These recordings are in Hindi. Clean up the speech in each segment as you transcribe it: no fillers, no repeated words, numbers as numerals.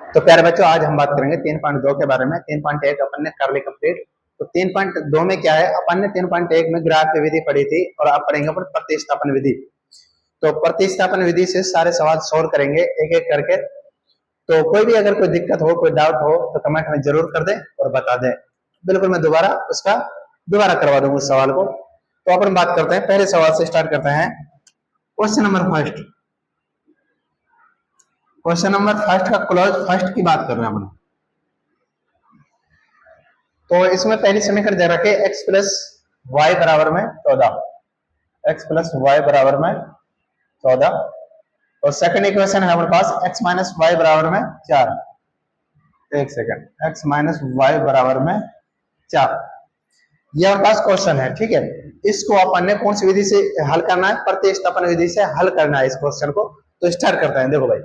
तो प्यारे बच्चों, आज हम बात करेंगे 3.2 के बारे में। 3.1 अपन ने कर ली कंप्लीट। तो 3.2 में क्या है, अपन ने 3.1 में ग्राफ विधि पढ़ी थी और अब पढ़ेंगे अपन प्रतिस्थापन विधि। तो प्रतिस्थापन विधि से सारे सवाल सोल्व करेंगे एक एक करके। तो कोई भी अगर कोई दिक्कत हो, कोई डाउट हो तो कमेंट में जरूर कर दे और बता दे। बिल्कुल मैं दोबारा करवा दूंगा उस सवाल को। तो अपन बात करते हैं, पहले सवाल से स्टार्ट करते हैं। Question number first, question number first का क्लॉज फर्स्ट की बात कर रहे हैं हम। तो इसमें पहली समीकरण दे रखे x प्लस वाई बराबर में 14, x प्लस वाई बराबर में 14। और सेकंड इक्वेशन है हमारे पास x माइनस वाई बराबर में 4। एक सेकंड, x माइनस वाई बराबर में 4, ये हमारे पास क्वेश्चन है। ठीक है, इसको अपन ने कौन सी विधि से हल करना है? प्रतिस्थापन विधि से हल करना है इस क्वेश्चन को। तो स्टार्ट करते हैं। देखो भाई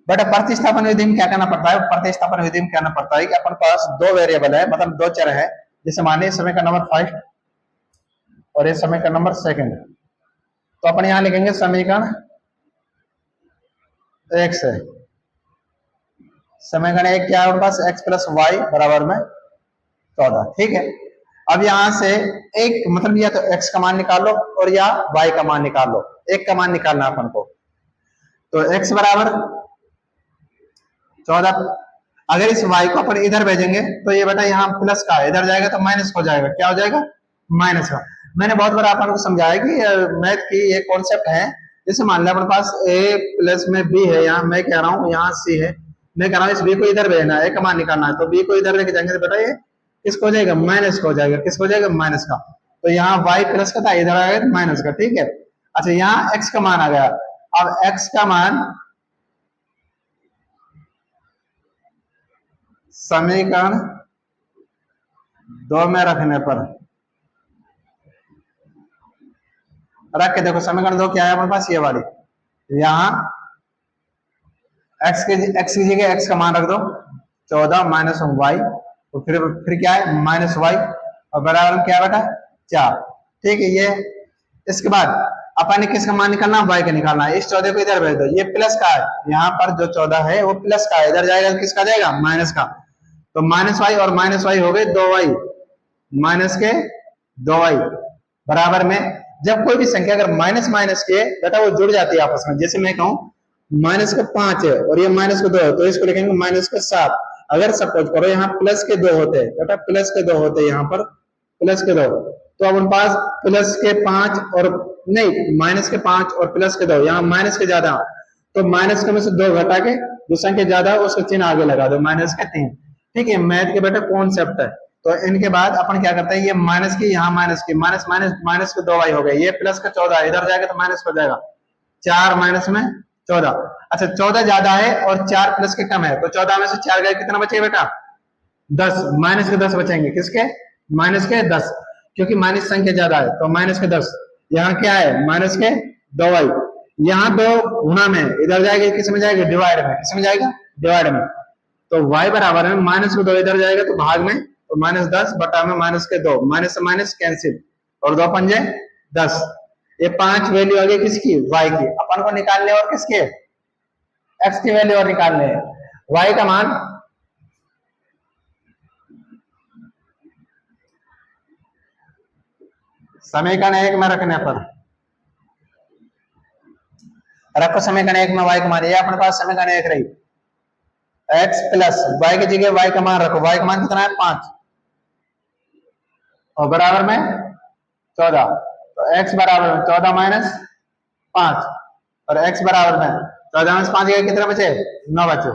बट प्रतिस्थापन विधि में क्या करना पड़ता है? प्रतिस्थापन विधि में कहना पड़ता है कि अपन पास दो वेरिएबल है, मतलब दो चर है। जैसे मानिए समीकरण नंबर फर्स्ट और ये समीकरण नंबर सेकंड। तो अपन यहां लिखेंगे समीकरण एक से समीकरण एक क्या है हमारे पास? x प्लस वाई बराबर में 14। ठीक है, अब यहां से एक मतलब या तो x का मान निकाल लो और या y का मान निकाल लो। एक का मान निकालना अपन को। तो x बराबर 14। अगर इस y को अपन इधर भेजेंगे तो ये बेटा यहाँ प्लस का इधर जाएगा तो माइनस हो जाएगा। क्या हो जाएगा? माइनस का। मैंने बहुत बार अपन को समझाया कि मैथ की ये कॉन्सेप्ट है। जैसे मान लिया अपने पास a प्लस में b है, यहाँ मैं कह रहा हूँ यहाँ c है, मैं कह रहा हूँ इस b को इधर भेजना है, a का मान निकालना है। तो b को इधर लेके जाएंगे तो बेटा ये किसको हो जाएगा? माइनस को हो जाएगा। किसको हो जाएगा? माइनस का। तो यहाँ y प्लस का था, इधर आ गया माइनस का। ठीक है, अच्छा यहाँ x का मान आ गया। अब x का मान समीकरण 2 में रखने पर रख के देखो, समीकरण 2 क्या है हमारे पास? ये वाली। यहाँ x की जगह x का मान रख दो 14 माइनस वाई, तो फिर क्या है? माइनस वाई और बराबर क्या बेटा? 4। ठीक है, ये इसके बाद अपन ने किसका मान निकालना? y का निकालना है। इस 14 को इधर भेज दो, ये प्लस का है, यहाँ पर जो 14 है वो प्लस का है, इधर जाएगा किसका जाएगा? माइनस का। तो माइनस वाई और माइनस वाई हो गए 2y, माइनस के 2y बराबर में। जब कोई भी संख्या अगर माइनस माइनस के बेटा वो जुड़ जाती है आपस में, जैसे मैं कहूं माइनस का 5 है और ये माइनस का 2 है, तो इसको लिखेंगे माइनस का 7। अगर सपोज करो यहाँ प्लस के 2 होते हैं बेटा, प्लस के 2 होते हैं यहाँ पर, प्लस के 2, तो अब पास प्लस के 5 और नहीं माइनस के 5 और प्लस के 2, यहाँ माइनस के ज्यादा, तो माइनस के में से 2 घटा के जो संख्या ज्यादा है उसका चिन्ह आगे लगा दो, माइनस के 3। ठीक है, मैथ के बेटा कॉन्सेप्ट है। तो इनके बाद अपन क्या करते हैं, ये माइनस की यहाँ माइनस की, माइनस माइनस माइनस के 2y हो गए, ये प्लस का 14 इधर जाएगा तो माइनस हो जाएगा 4 माइनस में 14। अच्छा 14 ज्यादा है और 4 प्लस के कम है, तो 14 में से 4 गए कितना बचेगा बेटा? 10। माइनस के 10 बचेंगे, किसके? माइनस के 10, क्योंकि माइनस संख्या ज्यादा है तो माइनस के 10। यहाँ क्या है? माइनस के 2y, यहाँ 2 गुणा में इधर जाएगा, किस में जाएगा? डिवाइड में। किस में जाएगा? डिवाइड में। तो y बराबर है माइनस के 2 इधर जाएगा तो भाग में, तो माइनस 10 बटा में माइनस के 2, माइनस से माइनस कैंसिल और 2 पंजे 10। ये 5 वैल्यू आ गई किसकी? y की। अपन को निकालने और किसके? x की वैल्यू और निकालने है। y का मान समीकरण 1 में रखने पर रखो, समीकरण 1 में y का मान, ये अपने पास समीकरण 1 रही। x प्लस y की जगह y का मान रखो, y का मान कितना है? 5 और बराबर में 14। तो x बराबर में 14 माइनस 5 और x बराबर में 14 माइनस 5 कितना बचे? 9 बचे।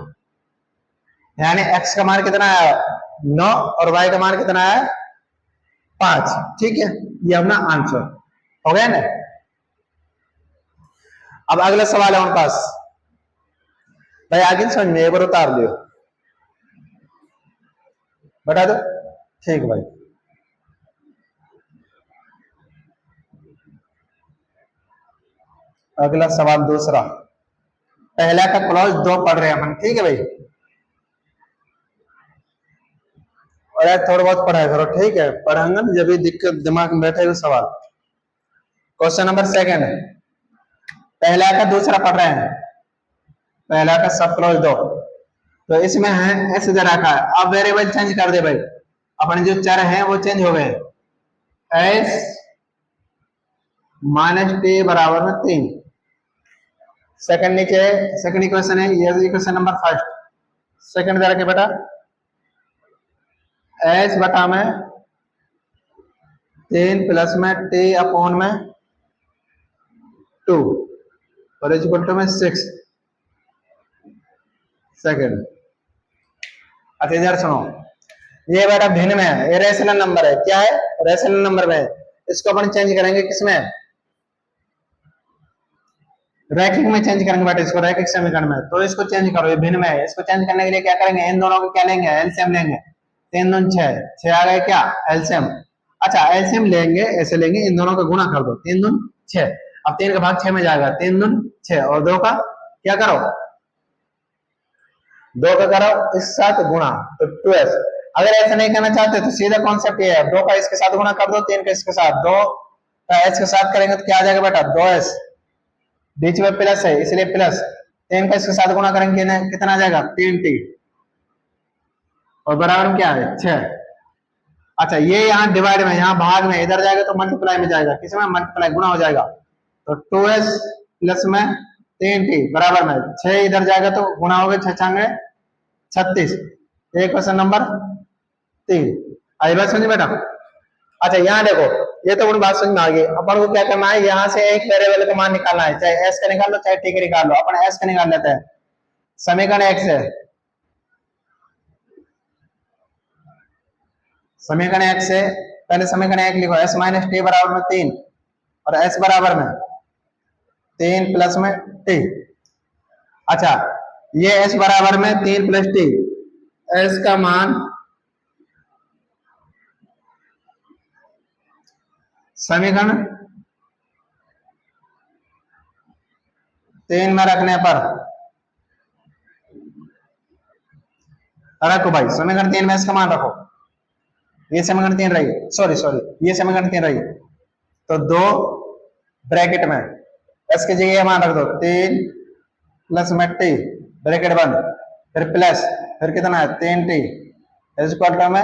यानी x का मान कितना है? 9 और y का मान कितना है? 5। ठीक है, ये अपना आंसर हो गया ना। अब अगला सवाल है हमारे पास भाई, आगे समझ में एक बार उतार दो, बता दो। ठीक भाई, अगला सवाल दूसरा, पहला का क्लॉज 2 पढ़ रहे हैं अपन। ठीक है भाई, और यार थोड़ा बहुत पढ़ाई करो। ठीक है, पढ़ाऊंगा जब भी दिक्कत दिमाग में बैठेगा सवाल। क्वेश्चन नंबर सेकंड, पहला का दूसरा पढ़ रहे हैं। पहला का सब क्लोज दो, तो इसमें है एस इधर रखा है। अब वेरिएबल चेंज कर दे भाई, अपने जो चर है वो चेंज हो गए, एस माइनस टी बराबर में 3। सेकंड नीचे सेकंड इक्वेशन है, ये इक्वेशन नंबर फर्स्ट। सेकंड इधर रखे बेटा, एस बटा में 3 प्लस में टी अपॉन में 2 और इक्वल टू में 6 सेकंड। अच्छा इधर सुनो, ये बेटा भिन्न में है, ये रेशनल नंबर है। क्या है? रेशनल नंबर में है। इसको अपन चेंज करेंगे किसमें? रैखिक में चेंज करेंगे बेटा इसको, रैखिक समीकरण में। तो इसको चेंज करो, ये भिन्न में है। इसको चेंज करने के लिए क्या करेंगे? इन दोनों को क्या लेंगे? एलसीएम लेंगे। 3 दूनी 6, 6 आ गए क्या? एलसीएम। अच्छा एलसीएम लेंगे, ऐसे लेंगे, इन दोनों का गुणा कर दो, 3 दूनी 6। अब 3 का भाग 6 में जाएगा, 3 दूनी 6 और 2 का क्या करो? 2 का करो इस साथ गुणा, तो 2s। अगर ऐसा नहीं करना चाहते तो सीधा कॉन्सेप्ट ये है, 2 का इसके साथ गुणा कर दो, 3 का इसके साथ, 2 का एच के साथ करेंगे तो क्या आ जाएगा बेटा? 2s, बीच में प्लस है इसलिए प्लस। 3 का इसके साथ गुणा करेंगे कितना आ जाएगा? 3t और बराबर में क्या है? 6। अच्छा ये यहाँ डिवाइड में, यहाँ भाग में, इधर जाएगा तो मल्टीप्लाई में जाएगा, किसमें? मल्टीप्लाई, गुणा हो जाएगा। तो 2s प्लस में 3t बराबर में 6, इधर जाएगा तो गुणा हो गए, 6 36। ये क्वेश्चन नंबर 3। आई बात समझ बेटा? अच्छा यहाँ देखो, ये तो उन बात समझ में आ गई। अपन को क्या करना है? यहाँ से एक वेरिएबल का मान निकालना है, चाहे एस का निकाल लो चाहे टी का निकाल लो। अपन एस का निकाल लेते हैं। समीकरण एक्स है, समीकरण एक्स है, पहले समीकरण एक लिखो, एस माइनस टी बराबर में 3 और एस बराबर में 3 प्लस में टी। अच्छा ये एस बराबर में 3 प्लस टी, एस का मान समीकरण 3 में रखने पर रखो भाई, समीकरण 3 में इसका मान रखो। ये समीकरण 3 रही, सॉरी ये समीकरण 3 रही, तो 2 ब्रैकेट में एस की जगह मान रख दो, 3 प्लस में टी ब्रैकेट बंद, फिर प्लस, फिर कितना है? 3t इक्वल टू में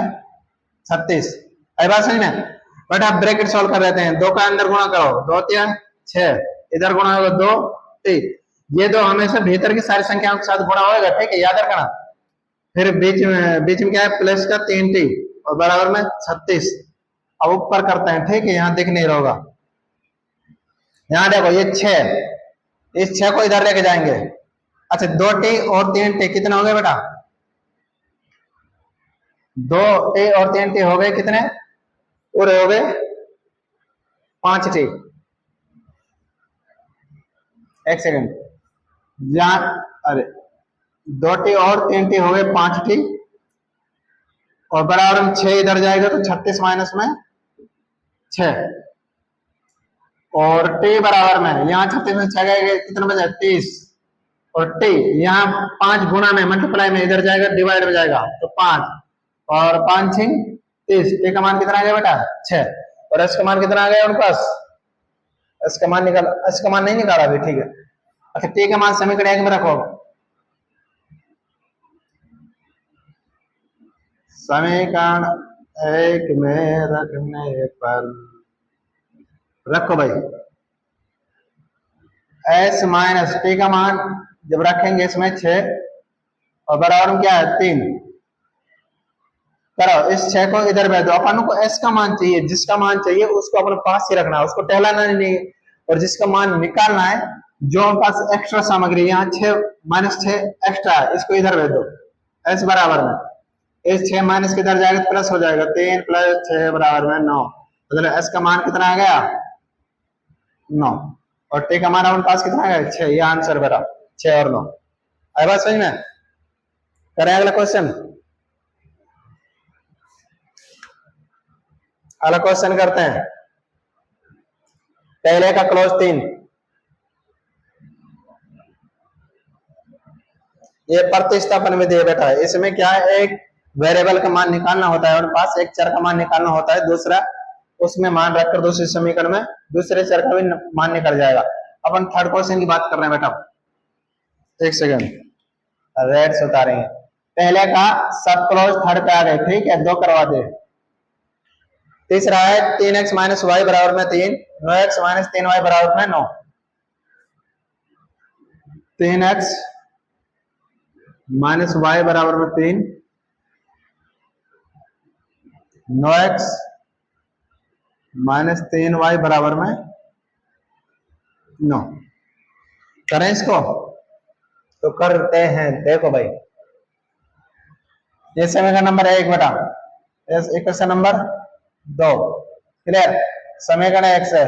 36। आई बात समझ में? बट आप ब्रैकेट सॉल्व कर लेते हैं, 2 का अंदर गुणा करो, 2 3 6, इधर गुणा होगा 2t। ये दो हमेशा भीतर की सारी संख्याओं के साथ गुणा होगा, ठीक है, याद रखना। फिर बीच में क्या है? प्लस का 3t और बराबर में 36। अब ऊपर करते हैं, ठीक है, यहाँ दिख नहीं रहा। यहाँ देखो ये 6, इस 6 को इधर लेके जाएंगे। अच्छा 2t और 3t कितना हो गए बेटा? 2t और 3t हो गए कितने? पूरे हो गए 5t। एक सेकंड, यहाँ अरे 2t और 3t हो गए 5t और बराबर में 6 इधर जाएगा तो 36 माइनस में 6 और t बराबर में यहाँ 36 में 6 गए कितने बचे? 30 और t यहाँ 5 गुणा में मल्टीप्लाई में इधर जाएगा, डिवाइड में जाएगा तो 5 और 5 6 30। t का मान कितना आ गया बेटा? 6 और s का मान कितना आ गया उनके पास? s का मान निकाल, s का मान नहीं निकाला अभी, ठीक है। अच्छा t का मान समीकरण 1 में रखो, समीकरण 1 में रखने पर रखो भाई, s माइनस टी का मान जब रखेंगे इसमें 6 और बराबर में क्या है? 3 करो, इस 6 को इधर भेज दो। अपन को s का मान चाहिए, जिसका मान चाहिए उसको अपने पास ही रखना है, उसको टहलाना नहीं। और जिसका मान निकालना है, जो हमारे पास एक्स्ट्रा सामग्री यहाँ 6 माइनस 6 एक्स्ट्रा है, इसको इधर भेज दो। s बराबर में इस 6 माइनस के इधर जाएगा तो प्लस हो जाएगा, 3 प्लस 6 बराबर में 9। मतलब s का मान कितना आ गया? 9 और t का मान हमारे पास कितना आ गया? 6। ये आंसर बेटा 6 और 9। आई बात समझ में? करें अगला क्वेश्चन? अगला क्वेश्चन करते हैं। पहले का क्लोज 3, ये प्रतिस्थापन विधि है बेटा। इसमें क्या है? एक वेरिएबल का मान निकालना होता है और पास एक चर का मान निकालना होता है, दूसरा उसमें मान रखकर दूसरे समीकरण में दूसरे चर का भी मान निकल जाएगा। अपन थर्ड क्वेश्चन की बात कर रहे हैं बेटा, एक सेकंड। रेड्स उतारेंगे। पहले का सब क्लोज थर्ड पे आ गए, ठीक है, 2 करवा दे। तीसरा है 3x माइनस वाई बराबर में 3, 9x माइनस 3y बराबर में 9। 3x माइनस वाई बराबर में 3, 9x माइनस 3y बराबर में 9। करें इसको तो करते हैं। देखो भाई, ये समीकरण नंबर 1 बेटा, इक्वेशन नंबर 2 क्लियर। समीकरण 1 से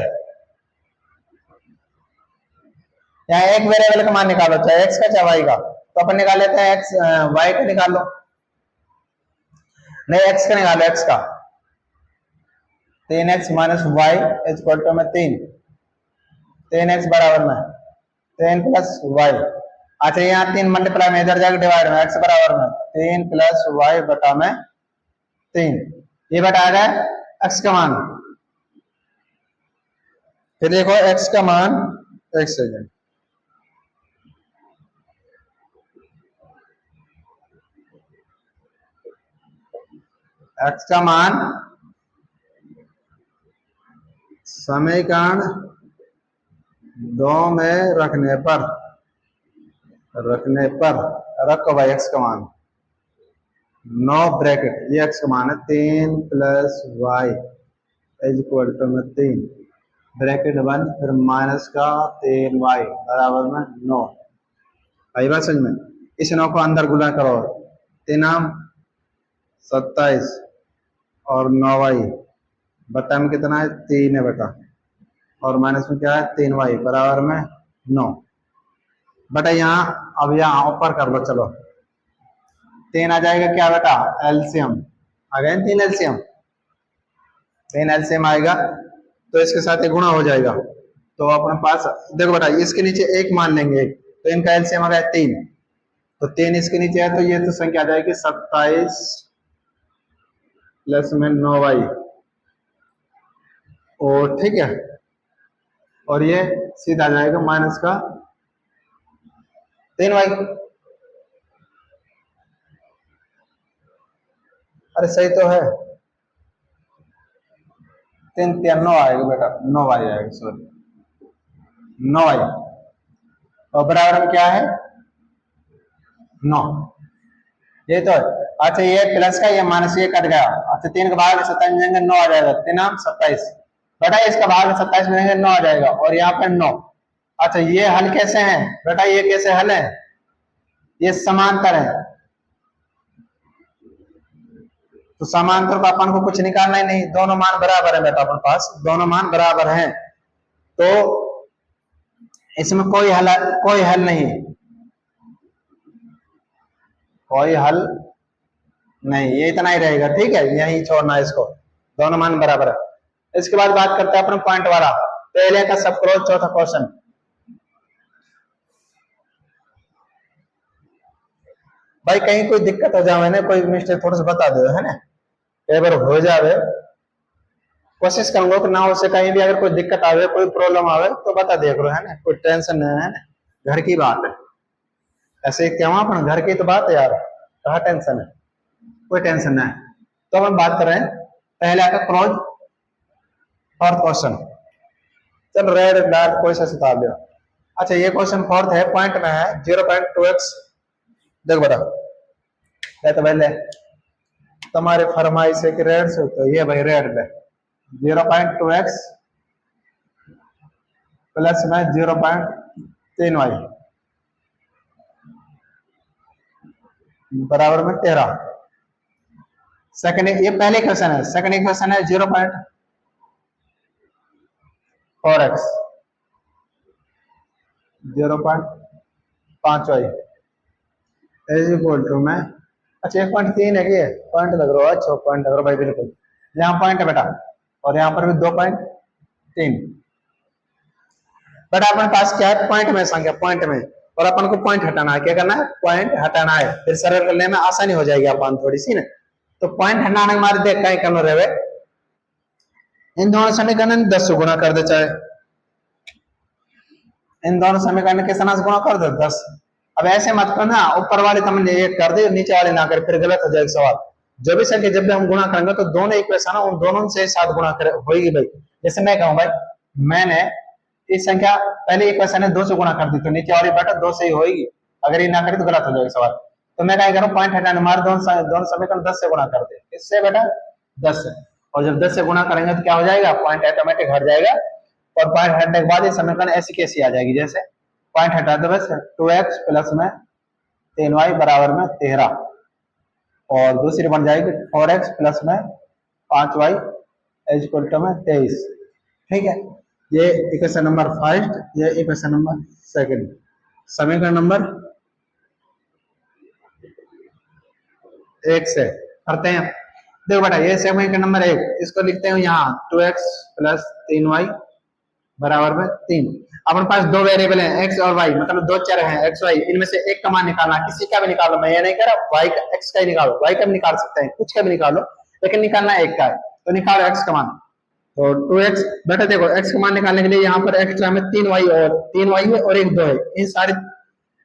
यहाँ एक वेरिएबल का मान निकालो, चाहे x का चाहे y का, तो अपन निकाल लेते हैं x, y का निकाल लो, नहीं x का निकालो, x का। 3x minus Y equal to में 3, 3x बराबर में 3 प्लस वाई। अच्छा यहाँ 3 मल्टीप्लाई में इधर जाकर डिवाइड में x बराबर में 3 प्लस वाई बटा में 3, ये बटा आ गया x का मान। फिर देखो x का मान, एक सेकेंड, x का मान समीकरण 2 में रखने पर रखो भाई x का मान 9 ब्रैकेट, ये x का मान है 3 प्लस वाई इक्वल टू में 3 ब्रैकेट 1, फिर माइनस का 3y बराबर में 9। आई बात समझ में? इस 9 को अंदर गुना करो, 3 27 और 9y बटा में कितना है 3 है बेटा, और माइनस में क्या है 3y बराबर में 9 बटा। यहाँ अब यहाँ ऊपर कर लो, चलो 3 आ जाएगा क्या बेटा, एलसीएम आ गया, 3 एलसीएम, 3 एलसीएम आएगा तो इसके साथ एक गुणा हो जाएगा। तो अपने पास देखो बेटा, इसके नीचे एक मान लेंगे, तो इनका एलसीएम आ गया 3, तो 3 इसके नीचे है, तो ये तो संख्या आ जाएगी 27 प्लस में 9y, और ठीक है, और ये सीधा आ जाएगा माइनस का 3y। अरे सही तो है, 3 3 9 आएगा बेटा, 9y आएगा, सॉरी 9y, और बराबर में क्या है 9, ये तो है। अच्छा ये प्लस का ये माइनस ये कट गया, अच्छा 3 का भाग 27 में जाएंगे 9 आ जाएगा, 3 27 बेटा, इसका भाग 27 में जाएंगे 9 आ जाएगा, और यहाँ पर 9। अच्छा ये हल कैसे है बेटा, ये कैसे हल है, ये समांतर है, तो समांतर को अपन को कुछ निकालना ही नहीं, दोनों मान बराबर है बेटा, अपन पास दोनों मान बराबर हैं, तो इसमें कोई हल नहीं, कोई हल नहीं, ये इतना ही रहेगा, ठीक है, यही छोड़ना है इसको, दोनों मान बराबर है। इसके बाद बात करते हैं अपने पॉइंट वाला, पहले का सब क्रोज, चौथा क्वेश्चन। भाई कहीं कोई दिक्कत हो जाए ना, कोई मिस्टेक थोड़ा सा बता दो, है ना, कई बार हो जावे, कोशिश करूंगा कि ना हो से कहीं भी अगर कोई दिक्कत आवे, कोई प्रॉब्लम आवे तो बता दिया करो, है ना, कोई टेंशन नहीं है ना, घर की बात है, ऐसे क्यों, अपन घर की तो बात है यार, कहाँ टेंशन है, कोई टेंशन नहीं। तो हम बात कर रहे हैं पहले का क्रोज फोर्थ क्वेश्चन, चल रेड डार्क कोई सा सिखा दो। अच्छा ये क्वेश्चन फोर्थ है, पॉइंट में है 0.2x, देख बेटा, तो पहले तुम्हारे फरमाइश है कि रेड से, तो ये भाई रेड पे 0.2x प्लस में 0.3y बराबर में 13। सेकंड, ये पहले क्वेश्चन है, सेकंड इक्वेशन है 0.4x 0.5y is equal to में, अच्छा 1.3 है, ये पॉइंट लग रहा है, अच्छा पॉइंट लग रहा भाई, बिल्कुल यहाँ पॉइंट है बेटा, और यहाँ पर भी 2.3 बेटा, अपने पास क्या है पॉइंट में संख्या, पॉइंट में, और अपन को पॉइंट हटाना है, क्या करना है पॉइंट हटाना है, फिर सरल करने में आसानी हो जाएगी अपन थोड़ी सी ना, तो पॉइंट हटाने के मारे देख कहीं करना रहे, इन दोनों समीकरण 10 से गुणा कर दे, चाहे इन दोनों समीकरण के साथ गुणा कर दो 10। अब ऐसे मत करना ऊपर वाले तुमने एक कर दे नीचे वाले ना करे, फिर गलत हो जाएगा सवाल। जो भी संख्या जब भी हम गुणा करेंगे तो दोनों इक्वेशन उन दोनों से साथ गुणा करे होगी भाई। जैसे मैं कहूँ भाई मैंने इस संख्या पहले इक्वेशन है 2 से गुणा कर दी तो नीचे वाली बेटा 2 से ही होगी, अगर ये ना करे तो गलत हो जाएगा सवाल। तो मैं क्या करूँ पॉइंट हटाने मार दोनों समीकरण 10 से गुणा कर दे, इससे बेटा 10 से, और जब 10 से गुणा करेंगे तो क्या हो जाएगा पॉइंट ऑटोमेटिक हट जाएगा, और पॉइंट हटने के बाद ये समीकरण ऐसी कैसी आ जाएगी, जैसे पॉइंट हटा दो बस 2x प्लस में 3y बराबर में 13, और दूसरी बन जाएगी 4x प्लस में 5y इज इक्वल टू में 23। ठीक है, ये इक्वेशन नंबर फर्स्ट, ये इक्वेशन नंबर सेकंड, समीकरण नंबर 1 से करते हैं। देखो बेटा ये समीकरण नंबर 1 इसको लिखते हैं यहाँ 2x प्लस 3y बराबर में 3। अपने पास दो वेरिएबल हैं x और y, मतलब दो चर हैं x y, इनमें से एक का मान निकालना, किसी का भी निकालो, मैं ये नहीं कह रहा y का x का ही निकालो, y का भी निकाल सकते हैं, कुछ का भी निकालो, लेकिन निकालना एक का है, तो निकालो x का मान। तो 2x बेटा देखो x का मान निकालने के लिए यहाँ पर एक्स्ट्रा में 3y और 3y है और एक 2 है, इन सारे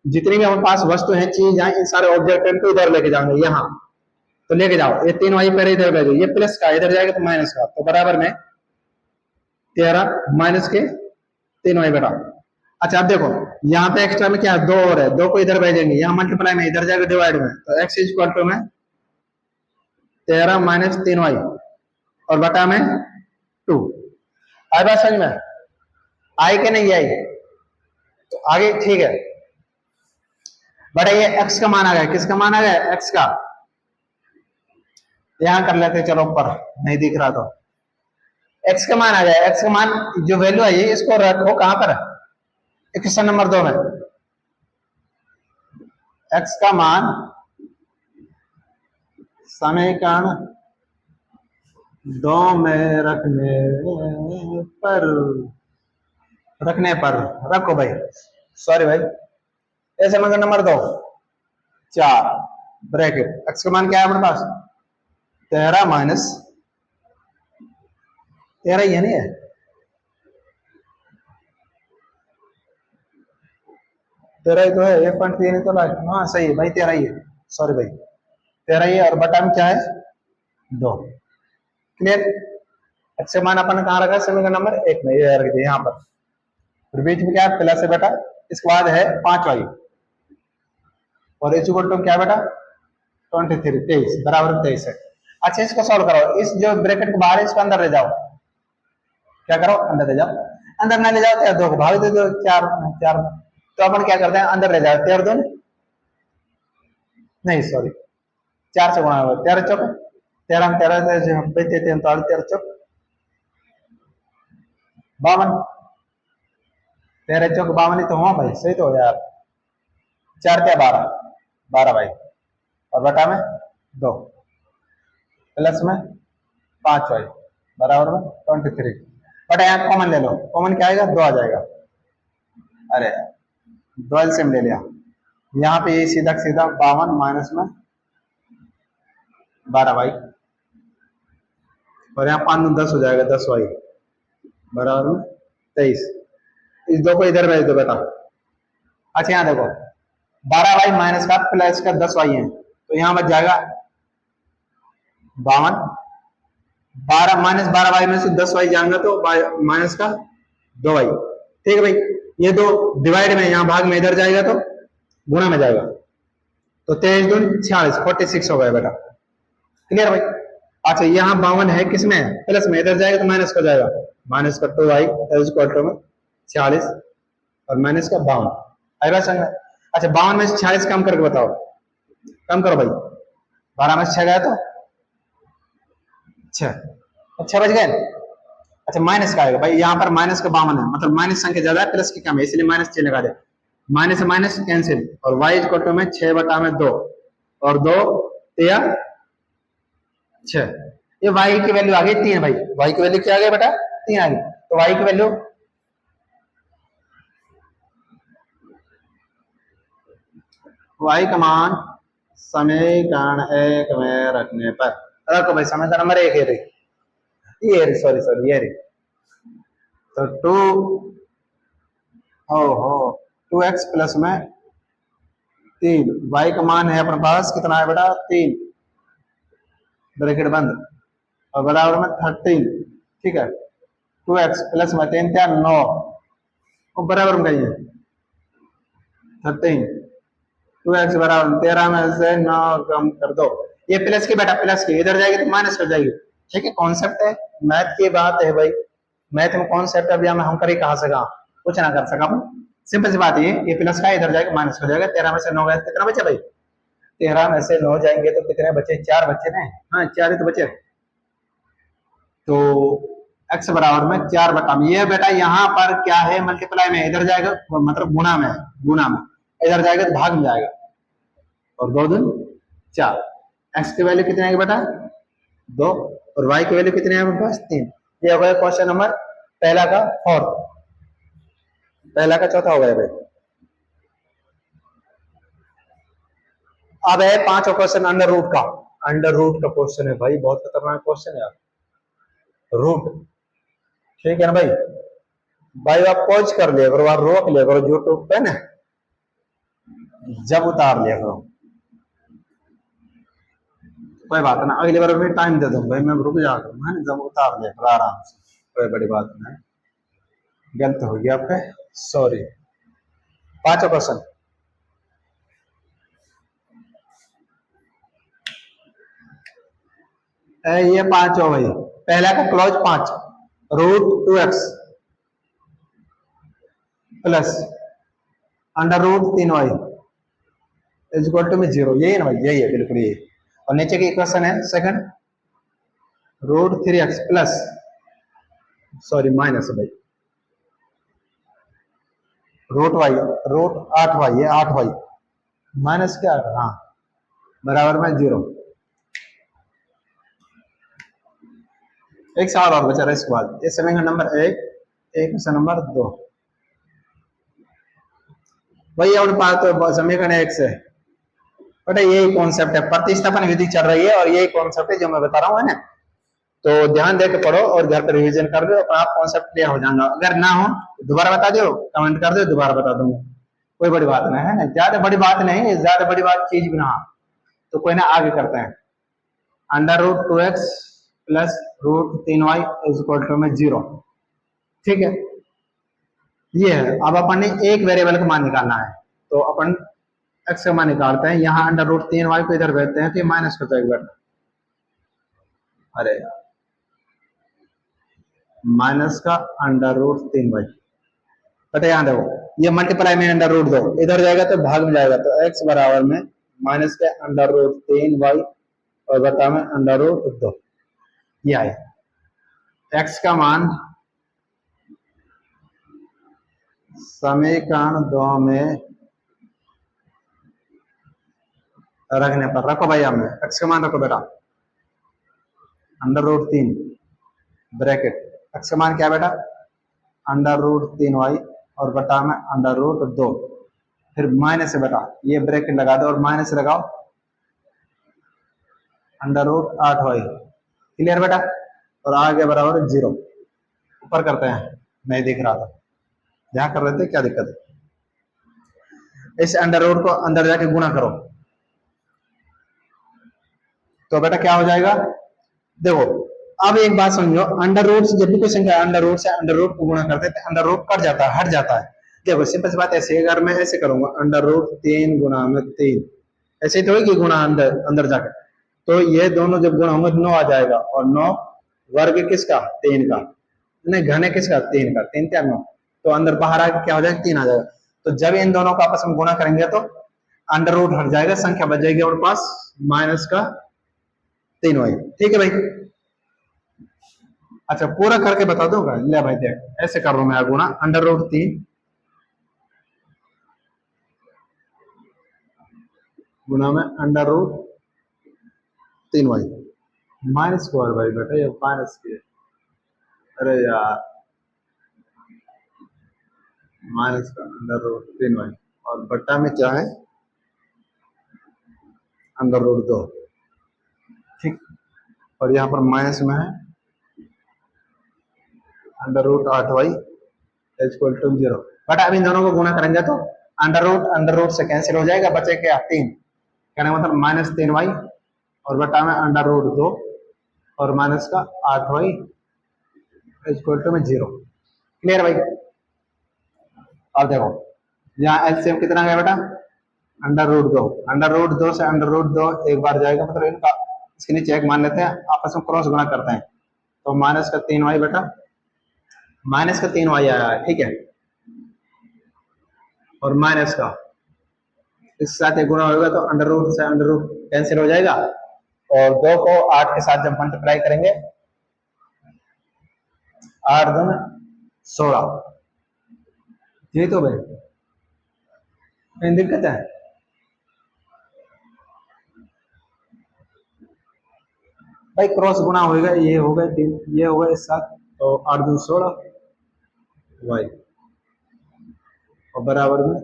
जितनी भी हमारे पास वस्तु है चीज है इन सारे ऑब्जेक्ट को इधर लेके जाओगे, यहाँ तो लेके जाओ, ये 3y पर इधर ले जाओ, ये प्लस का इधर जाएगा तो माइनस का, तो बराबर में 13 माइनस के 3y बेटा। अच्छा अब देखो यहाँ पे एक्स्ट्रा में क्या है 2 और है, 2 को इधर भेजेंगे, यहाँ मल्टीप्लाई में इधर जाएगा डिवाइड में, तो x इज इक्वल टू में 13 माइनस 3y और बटा में 2। आई बात समझ में आई के नहीं आई, तो आगे ठीक है बेटा ये x का मान आ गया, किसका मान आ गया x का, यहां कर लेते चलो ऊपर नहीं दिख रहा तो x का मान आ गया, x का मान जो वैल्यू आई है इसको रखो कहां पर इक्वेशन नंबर 2 में, x का मान समीकरण 2 में रखने पर रखो भाई, सॉरी भाई, ये समीकरण नंबर 2 4 ब्रैकेट x का मान क्या है अपने पास 13 माइनस 13 ये नहीं है 13 तो है 1.3 तो हाँ सही है भाई 13 ही है, सॉरी भाई 13 ही है, और बटा में क्या है 2। क्लियर, अच्छा मान अपन कहाँ रखा है समीकरण नंबर 1 में, ये रख दिया यहाँ पर, फिर बीच में क्या है प्लस है बेटा, इसके बाद है 5y और इस इक्वल टू क्या बेटा 23 बराबर 23 है। अच्छा इसको सॉल्व करो, इस जो ब्रैकेट के बाहर इसको अंदर ले जाओ, क्या करो अंदर ले जाओ, अंदर ना ले जाओ तो 2 को भाग दे दो 4 तो अपन क्या करते हैं अंदर ले जाओ 13 2 नहीं सॉरी 4 से गुणा 13 चौक 13 13 13 चौक 52, 13 चौक 52 ही तो हुआ भाई, सही तो हो यार, 4 क्या 12 भाई, और बटा में 2 प्लस में 5y बराबर में 23, बटा यहाँ कॉमन ले लो, कॉमन क्या आएगा 2 आ जाएगा, अरे 2 एलसीएम ले लिया, यहाँ पे ये सीधा सीधा 52 माइनस में 12y और यहाँ 5 10 हो जाएगा 10y बराबर में 23, इस 2 को इधर भेज दो बेटा। अच्छा यहाँ देखो 12y माइनस का प्लस का 10y है, तो यहाँ बच जाएगा 52, 12 माइनस 12y में से 10y जाएंगे तो माइनस का 2y, ठीक है भाई, ये 2 डिवाइड में यहाँ भाग में इधर जाएगा तो गुणा में जाएगा, तो 23 दूनी 46 46 हो गया बेटा, क्लियर भाई। अच्छा यहाँ 52 है किसमें प्लस में, इधर जाएगा तो माइनस का जाएगा, माइनस का 2y इज इक्वल टू में 46 और माइनस का 52 आएगा संग। अच्छा 52 में से 46 कम करके बताओ, कम करो भाई, 12 में से 6 गया तो 6 बच गए। अच्छा माइनस का आएगा भाई, यहाँ पर माइनस का 52 है, मतलब माइनस संख्या ज्यादा है प्लस की कम है, इसलिए माइनस 6 लगा दे, माइनस से माइनस कैंसिल, और y इज इक्वल टू में 6 बटा में 2 और 2 या 6, ये y की वैल्यू आ गई 3 भाई, y की वैल्यू क्या आ गई बेटा 3 आ गई, तो y की वैल्यू y का मान समीकरण 1 में रखने पर रखो भाई, समीकरण नंबर 1 ये रही सॉरी ये रही, तो 2x प्लस में 3, y का मान है अपने पास कितना है बेटा 3, ब्रैकेट बंद, और बराबर में 13, ठीक है, 2x प्लस में 3 क्या 9, और बराबर में कहिए 13, 2x बराबर 13 में से 9 कम कर दो, ये प्लस की बेटा प्लस की, इधर जाएगी तो माइनस हो जाएगी, ठीक है, कॉन्सेप्ट है, मैथ की बात है भाई, मैथ में कॉन्सेप्ट अभी हम करी कहां से कहां, कुछ ना कर सका, सिंपल सी बात ये प्लस का इधर जाएगा माइनस हो जाएगा, 13 में से 9 गए कितना बचे भाई, 13 में से 9 जाएंगे तो कितने बचे, 4 बचे ना, हाँ 4 ही तो बचे, तो x बराबर में 4 बटा, ये बेटा यहाँ पर क्या है मल्टीप्लाई में, इधर जाएगा मतलब गुणा में, गुणा में इधर जाएगा तो भाग में जाएगा, और 2 दूनी 4, x की वैल्यू कितनी आएगी बेटा 2, और y की वैल्यू कितनी है पास 3, ये हो गया क्वेश्चन नंबर पहला का फोर्थ, पहला का चौथा हो गया भाई। अब है पांचवा क्वेश्चन अंडर रूट का, अंडर रूट का क्वेश्चन है भाई, बहुत खतरनाक क्वेश्चन है यार, रूट, ठीक है ना भाई, भाई आप पॉज कर लिया करो, आप रोक लिया करो यूट्यूब पे ना, जब उतार लिया करो, कोई बात ना, अगली बार मैं टाइम दे दूंगा भाई, मैं रुक जा करूँ है, जब उतार लिया करो आराम से, कोई बड़ी बात नहीं, गलत हो गया आपका, सॉरी। पांचवा क्वेश्चन, ये 5 हो भाई, पहला का clause 5, root 2x plus under root 3y is equal to में 0, यही है ना भाई, यही है बिल्कुल यही, और नीचे की इक्वेशन है second root 3x plus, sorry minus भाई, रूट y, रूट 8y, ये 8y माइनस क्या, हाँ बराबर में 0, एक सवाल और बचा रहा है इसके बाद, ये समीकरण नंबर 1, क्वेश्चन नंबर 2, वही अपने पास तो समीकरण 1 से बेटा यही कॉन्सेप्ट है, प्रतिस्थापन विधि चल रही है, और यही कॉन्सेप्ट है जो मैं बता रहा हूँ है ना, तो ध्यान देकर पढ़ो और घर पर रिवीजन कर दो, अपना आप कॉन्सेप्ट क्लियर हो जाएगा, अगर ना हो दोबारा बता दो, कमेंट कर दो, दोबारा बता दूंगा, कोई बड़ी बात नहीं है ना, ज्यादा बड़ी बात नहीं, ज्यादा बड़ी बात चीज भी ना, तो कोई ना आगे करते हैं, under root 2x plus root 3y is equal to में 0, ठीक है, ये है, अब अपन ने एक वेरिएबल का मान निकालना है, तो अपन x का मान निकालते हैं, यहाँ अंडर रूट 3y को इधर भेजते हैं तो ये माइनस हो जाएगा, अरे माइनस का अंडर रूट 3y, बेटा यहाँ देखो ये मल्टीप्लाई में अंडर रूट 2 इधर जाएगा तो भाग में जाएगा, तो x बराबर में माइनस के अंडर रूट 3y और बता में अंडर रूट 2, ये आए, x का मान समीकरण 2 में रखने पर, रखो भाई, हमें x का मान रखो बेटा अंडर रूट 3 ब्रैकेट, x का मान क्या बेटा अंडर रूट 3y और बटा में अंडर रूट 2, फिर माइनस से बेटा ये ब्रैकेट लगा दो और माइनस लगाओ अंडर रूट 8y, क्लियर बेटा, और आगे बराबर 0, ऊपर करते हैं, नहीं दिख रहा था यहाँ कर रहे थे, क्या दिक्कत है, इस अंडर रूट को अंदर जाके गुणा करो, तो बेटा क्या हो जाएगा, देखो अब एक बात समझो, अंडर रूट से जब भी कोई संख्या अंडर रूट से अंडर रूट को गुणा करते हैं तो अंडर रूट कट जाता है, हट जाता है, देखो सिंपल सी बात ऐसे, अगर मैं ऐसे करूंगा अंडर रूट 3 गुणा में 3, ऐसे तो होगी गुणा अंदर अंदर जाकर, तो ये दोनों जब गुणा होंगे 9 आ जाएगा, और 9 वर्ग किसका 3 का, नहीं घने किसका 3 का, 3 क्या 9, तो अंदर बाहर आके क्या हो जाएगा 3 आ जाएगा, तो जब इन दोनों का आपस में गुणा करेंगे तो अंडर रूट हट जाएगा, संख्या बच जाएगी हमारे पास माइनस का 3y, ठीक है भाई, अच्छा पूरा करके बता दूंगा, ले भाई देख ऐसे कर रहा हूं मैं गुणा अंडर रूट 3 गुणा में under root 3y minus square भाई बेटा, ये माइनस की, अरे यार माइनस का अंडर रूट 3y और बट्टा में क्या है अंडर रूट 2, ठीक, और यहाँ पर माइनस में है under root 8y equal to 0, but अब इन दोनों को गुणा करेंगे तो अंडर रूट से कैंसिल हो जाएगा, बचे क्या 3, कहने का मतलब -3y और बटा में √2 और माइनस का 8y इक्वल टू में 0। क्लियर भाई। अब देखो यहाँ एलसीएम कितना गया बेटा, √2 से √2 एक बार जाएगा, मतलब इनका इसके नीचे एक मान लेते हैं, आपस में क्रॉस गुणा करते हैं, तो -3y बेटा, -3y आया है, ठीक है, और माइनस का इसके साथ एक गुणा होगा तो √ से √ कैंसिल हो जाएगा, और 2 को 8 के साथ जब मल्टीप्लाई करेंगे 8 दूनी 16, ये तो भाई कोई दिक्कत है। भाई क्रॉस गुणा होगा, ये होगा 3, ये होगा इस साथ, तो 8 दूनी 16 वाई और बराबर में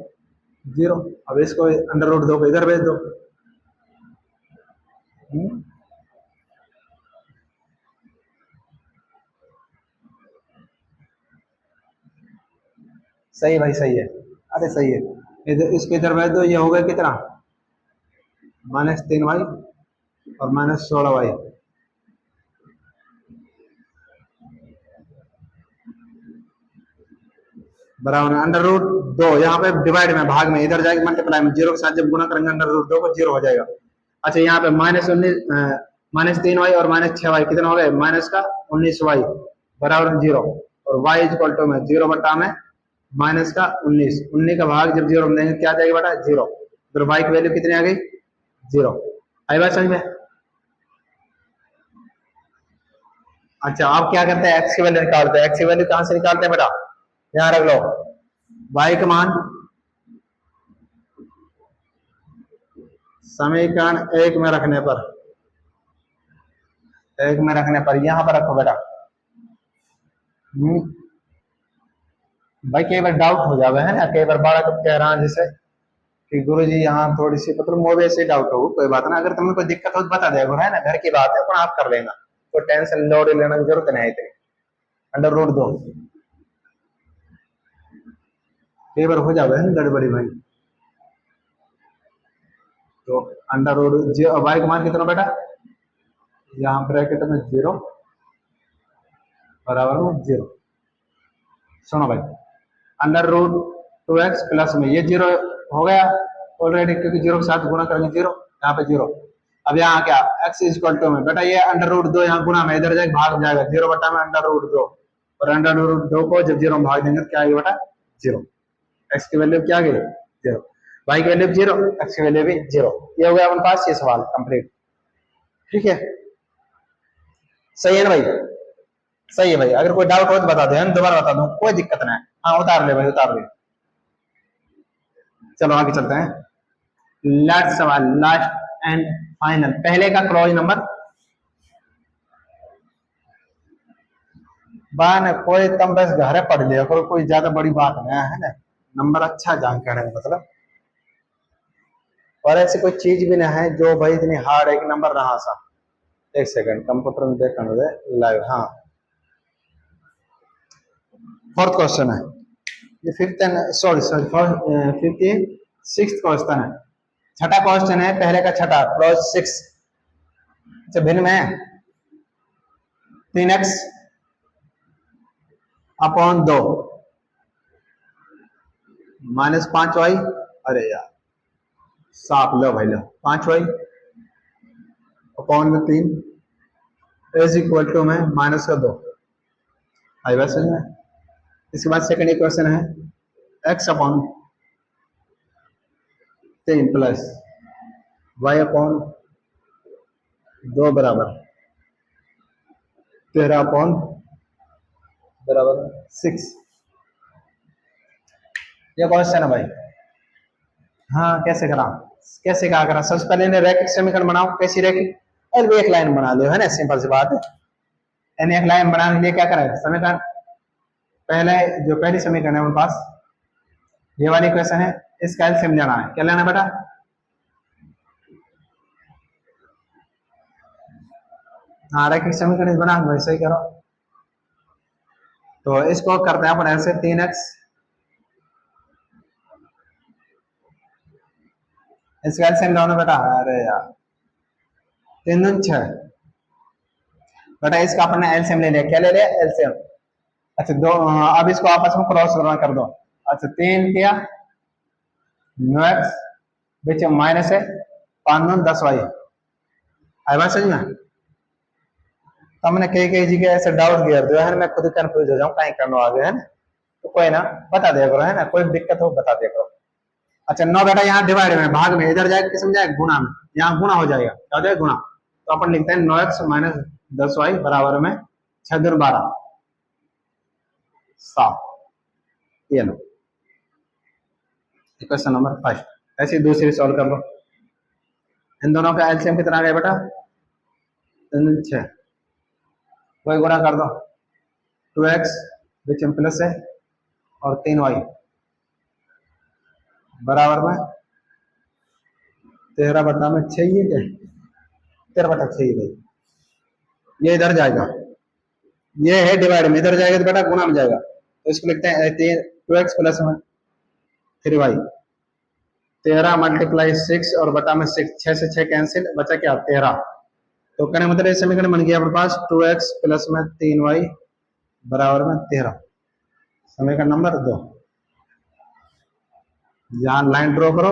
0। अब इसको √2 को इधर भेज दो, सही है भाई, सही है, अरे सही है, इधर इसको इधर भेज दो, ये हो गया कितना -3y और -16y, बराबर √2, यहाँ पे डिवाइड में भाग में, इधर जाएगा मल्टीप्लाई में, 0 के साथ जब गुणा करेंगे √2 को 0 हो जाएगा। अच्छा यहाँ पे -3y और -6y कितना हो गया, माइनस का 19y बराबर 0, और y इक्वल टू में 0 बटा में माइनस का 19 का भाग जब 0 में देंगे क्या जाएगा बेटा 0, फिर y की वैल्यू कितनी आ गई 0। आई बात समझ में। अच्छा आप क्या करते हैं, x की वैल्यू निकालते हैं, x की वैल्यू कहां से निकालते हैं बेटा, यहाँ रख लो, y का मान समीकरण 1 में रखने पर, यहाँ पर रखो बेटा। भाई कई बार डाउट हो जावे है ना, कई बार बारह कब कह रहा है जैसे कि गुरु जी यहाँ थोड़ी सी मतलब मोबे से डाउट हो, कोई बात ना, अगर तुम्हें कोई दिक्कत हो तो बता दिया गुरु, है ना, घर की बात है, पर आप कर लेना, तो टेंशन लोड लेने की जरूरत नहीं है इतनी। √2 कई बार हो जावे है ना गड़बड़ी भाई, तो √0, वाई का मान कितना बेटा, यहाँ ब्रैकेट में 0 बराबर में 0। सुनो भाई, √2x प्लस में ये 0 हो गया ऑलरेडी, क्योंकि 0 के साथ गुणा करेंगे 0, यहाँ पे 0। अब यहाँ क्या x इक्वल टू में बेटा, ये √2 यहाँ गुणा में इधर जाएगा, भाग जाएगा 0 बटा में √2, और √2 को जब 0 में भाग देंगे क्या आएगा बेटा 0, x की वैल्यू क्या आ गई 0, y की वैल्यू 0, x की वैल्यू भी 0। ये हो गया अपने पास ये सवाल कंप्लीट, ठीक है, सही है ना भाई, सही है भाई, अगर कोई डाउट हो तो बता दो, दोबारा बता दूं, कोई दिक्कत नहीं। हाँ उतार ले भाई, उतार ले। चलो आगे चलते हैं, लास्ट सवाल, लास्ट एंड फाइनल, पहले का क्लॉज नंबर बान, कोई तुम बस घर पढ़ लिया करो, कोई ज्यादा बड़ी बात नहीं है ना, नंबर अच्छा जानकार है मतलब, और ऐसी कोई चीज भी नहीं है जो भाई इतनी हार्ड है कि नंबर रहा सा। एक सेकंड कंप्यूटर में देखने दे लाइव, हाँ फोर्थ क्वेश्चन है ये, फिफ्थ सॉरी 56th क्वेश्चन है, छठा क्वेश्चन है, पहले का छठा क्लॉज 6, अच्छा भिन्न में 3x अपॉन 2 -5y, अरे यार साफ लो भाई लो, 5y अपॉन में 3 इज इक्वल टू में -2। आई बात समझ में। इसके बाद सेकंड इक्वेशन है x upon 3 plus y upon 2 बराबर 13 अपॉन बराबर 6। ये क्वेश्चन है भाई, हाँ कैसे करा, कैसे क्या करा, सबसे पहले ने रैखिक समीकरण बनाओ, कैसी रैखिक, और एक लाइन बना लो, है ना, सिंपल सी बात है। यानी एक लाइन बनाने के लिए क्या करें, समीकरण पहले जो पहली समीकरण है उनके पास ये वाली क्वेश्चन है, इसका एलसीएम लेना है, क्या लेना बेटा, हाँ रैखिक समीकरण बना वैसे ही करो, तो इसको करते हैं अपन ऐसे 3x इसका एलसीएम दोनों बेटा, अरे यार 3 दूनी 6 बेटा, इसका अपन ने एलसीएम ले लिया, क्या ले लिया एलसीएम। अच्छा दो, अब इसको आपस में क्रॉस कर दो। अच्छा 3 9 एक्स बीच में माइनस है 5 9 10 वाई, आई बात समझ में। तो हमने कई जगह ऐसे डाउट क्लियर दिया है, मैं खुद कंफ्यूज हो जाऊं कहीं करना आगे है ना, तो कोई ना बता दिया करो है ना, कोई दिक्कत हो बता दिया करो। अच्छा 9 बेटा यहाँ डिवाइड में भाग में, इधर जाएगा किस में जाएगा गुणा में, यहाँ गुणा हो जाएगा, क्या हो जाएगा गुणा। तो अपन लिखते हैं 9 एक्स माइनस 10 वाई बराबर में 6 दूनी 12 7। ये लो क्वेश्चन नंबर फर्स्ट। ऐसे दूसरी सॉल्व कर लो। इन दोनों का एलसीएम कितना आ गया बेटा 6, वही गुणा कर दो 2 एक्स बीच में प्लस है और 3 वाई बराबर में 13/6, ये क्या 13/6 भाई, ये इधर जाएगा, ये है डिवाइड में, इधर जाएगा तो बेटा गुणा में जाएगा, तो इसको लिखते हैं 2 एक्स प्लस में 3 वाई 13 मल्टीप्लाई 6 और बटा में 6, 6 से 6 कैंसिल, बचा क्या 13। तो कहने मतलब समीकरण बन गया अपने पास 2 एक्स प्लस में 3 वाई बराबर में 13, समीकरण नंबर 2। यहां लाइन ड्रॉ करो,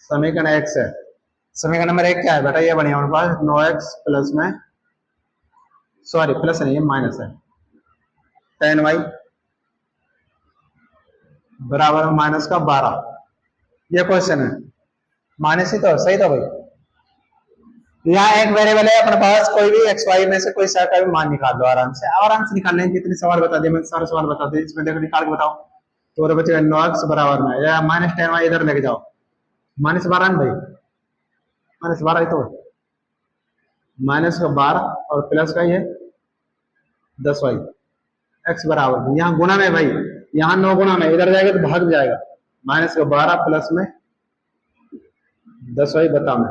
समीकरण एक्स है, समीकरण नंबर 1 क्या है बेटा, ये बनी हमारे पास 9 एक्स प्लस में, सॉरी प्लस नहीं है माइनस है 10 वाई बराबर में माइनस का 12। ये क्वेश्चन है माइनस ही तो सही तो भाई। यहाँ एक वेरिएबल है अपने पास, कोई भी एक्स वाई में से कोई सा का भी मान निकाल दो, आराम से निकाल लेंगे। कितने सवाल बता दिए मैंने, सारे सवाल बता दिए, इसमें देखो निकाल के बताओ। तो बच्चे 9 एक्स बराबर में या माइनस 10 वाई इधर लेके जाओ, माइनस 12 भाई, माइनस 12 तो माइनस का 12 और प्लस का ये 10 वाई एक्स बराबर, यहाँ गुणा में भाई, यहाँ 9 गुणा में, इधर जाएगा तो भाग जाएगा, माइनस का 12 प्लस में 10 वाई बता में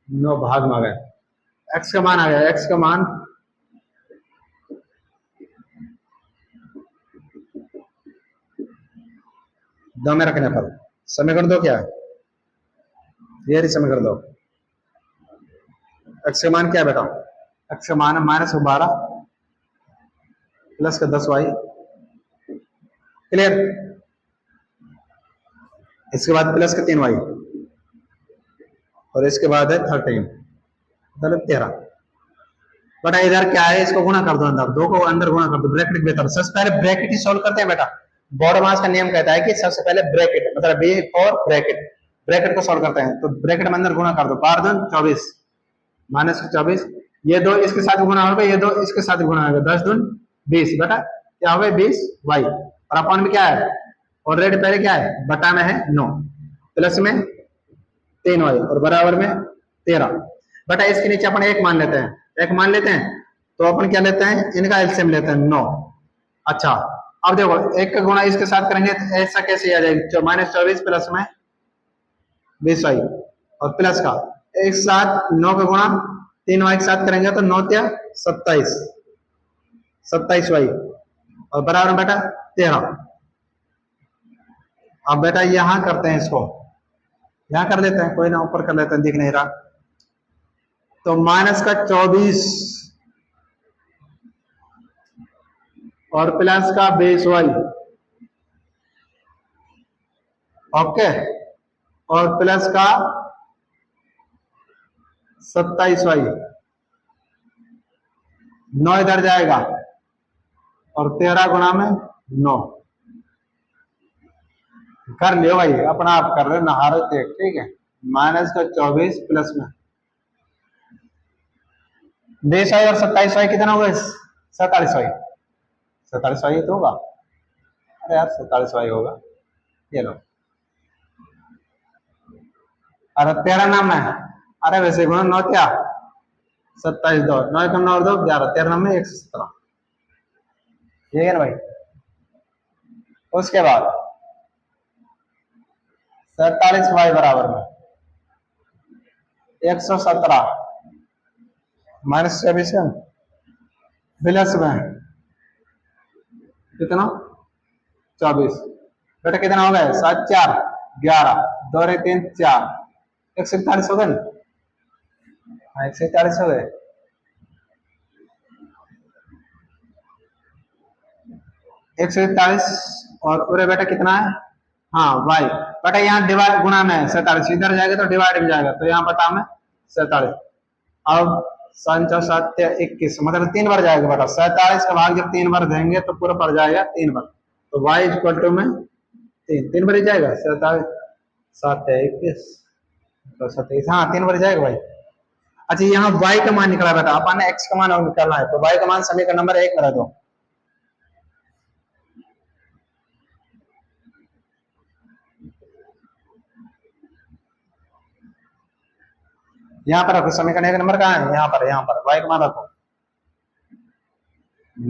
9 भाग में आ गया, एक्स का मान आ गया, एक्स का मान 2 में रखने पर समीकरण 2 क्या है, ये समीकरण 2। एक्स का मान क्या है बेटा, एक्स का मान है माइनस 12 प्लस का 10 वाई, क्लियर। इसके बाद प्लस का 3 वाई और इसके बाद है 13 मतलब 13। बेटा इधर क्या है, इसको गुणा कर दो, अंदर 2 को अंदर गुणा कर दो, ब्रैकेट बेहतर, सबसे पहले ब्रैकेट ही सोल्व करते हैं बेटा। बोर्ड मास का नियम कहता है कि सबसे पहले ब्रैकेट मतलब बी और ब्रैकेट, ब्रैकेट को सोल्व करते हैं। तो ब्रैकेट में अंदर गुणा कर दो, 12 दूनी 24 माइनस 24, ये 2 इसके साथ गुणा होगा, ये 2 इसके साथ गुणा होगा, 10 दूनी 20 बेटा क्या होगा 20 वाई, और अपन में क्या है ऑलरेडी पहले क्या है बटा में है 9 प्लस में 3 वाई और बराबर में 13। बेटा इसके नीचे अपन एक मान लेते हैं, एक मान लेते हैं, तो अपन क्या लेते हैं इनका एलसीएम लेते हैं 9। अच्छा अब देखो एक का गुणा इसके साथ करेंगे तो ऐसा कैसे आ जाएगा, माइनस 24 प्लस में 20 वाई और प्लस का एक साथ 9 का गुणा 3 वाई के साथ करेंगे तो 9 या 27 27 वाई और बराबर बेटा 13। अब बेटा यहां करते हैं, इसको यहां कर देते हैं, कोई ना ऊपर कर लेते हैं, दिख नहीं रहा, तो माइनस का 24 और प्लस का 20 वाई, ओके, और प्लस का 27 वाई, 9 इधर जाएगा और 13 गुणा में 9 कर लियो भाई, अपना आप कर रहे हो नहा रहे थे, ठीक है। माइनस का 24 प्लस में 20 वाई और 27 वाई कितना होगा 47 वाई, 47 वाई तो होगा, अरे यार 47 वाई होगा, ये लो। अरे 13 नाम है, अरे वैसे गुणा 9 क्या 27 2 9 कम 9 और 2 11, 13 नाम में 117, ठीक है ना भाई। उसके बाद 47 वाई बराबर में 117 माइनस 24 प्लस में कितना 24 बेटा कितना हो गया, 7 4 11, 2 और 3 4, 141 हो गए। हाँ 141 हो गए। 141 और पूरे बेटा कितना है, हाँ वाई बेटा यहाँ डिवाइड गुणा में 47, इधर जाएगा तो डिवाइड में जाएगा, तो यहाँ बता में 47। अब 7 4 7 21 मतलब 3 बार जाएगा बेटा, 47 का भाग जब 3 बार देंगे तो पूरा पड़ जाएगा 3 बार, तो y इक्वल टू में 3 बार ही जाएगा, 47 7 21 27, हाँ 3 बार जाएगा भाई। अच्छा यहाँ y का मान निकला बेटा, अपन ने x का मान और निकालना है, तो y का मान समीकरण नंबर 1 में रख दो। यहाँ पर रखो, समीकरण 1 नंबर कहाँ है, यहाँ पर y का मान रखो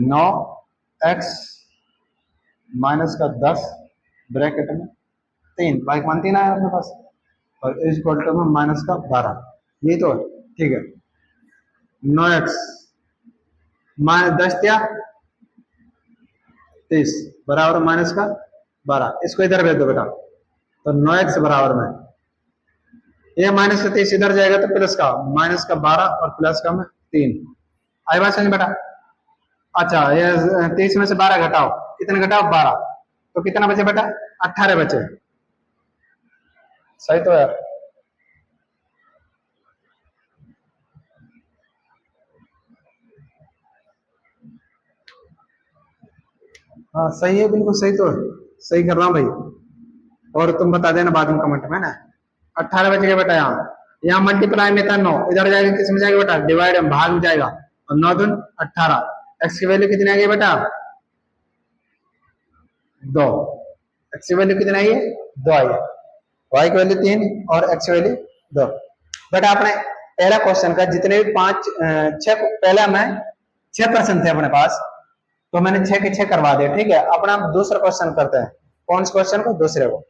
9x माइनस का 10 ब्रैकेट में 3, y का मान 3 आया अपने पास, और इज इक्वल टू में माइनस का 12, ये तो ठीक है। 9x माइनस 10 क्या 30 बराबर माइनस का 12, इसको इधर भेज दो बेटा, तो 9x बराबर में ये माइनस का 30 इधर जाएगा तो प्लस का माइनस का 12 और प्लस का में 3, आई बात समझ बेटा। अच्छा ये 30 में से 12 घटाओ, कितने घटाओ 12, तो कितना बचे बेटा 18 बचे, सही तो यार। हाँ सही है, बिल्कुल सही, तो सही कर रहा हूँ भाई, और तुम बता देना बाद में कमेंट में ना। 18 बच गया बेटा, यहाँ मल्टीप्लाई में था 9, इधर जाएगा किस में जाएगा बेटा, डिवाइड में भाग में जाएगा, और 9 दून 18, एक्स की वैल्यू कितनी आ गई बेटा 2, एक्स की वैल्यू कितनी आई है 2 आई है, वाई की वैल्यू 3 और एक्स की वैल्यू 2। बेटा अपने पहला क्वेश्चन का जितने भी 6 पहला में 6 प्रश्न थे अपने पास, तो मैंने 6 के 6 करवा दिए, ठीक है। अपना दूसरा क्वेश्चन करते हैं, कौन से क्वेश्चन को, दूसरे को।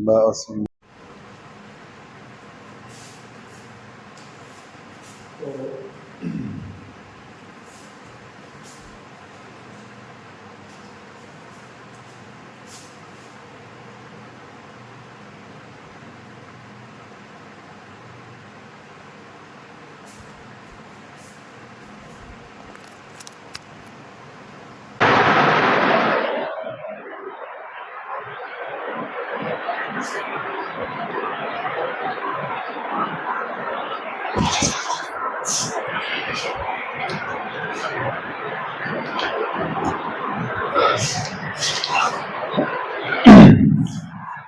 बस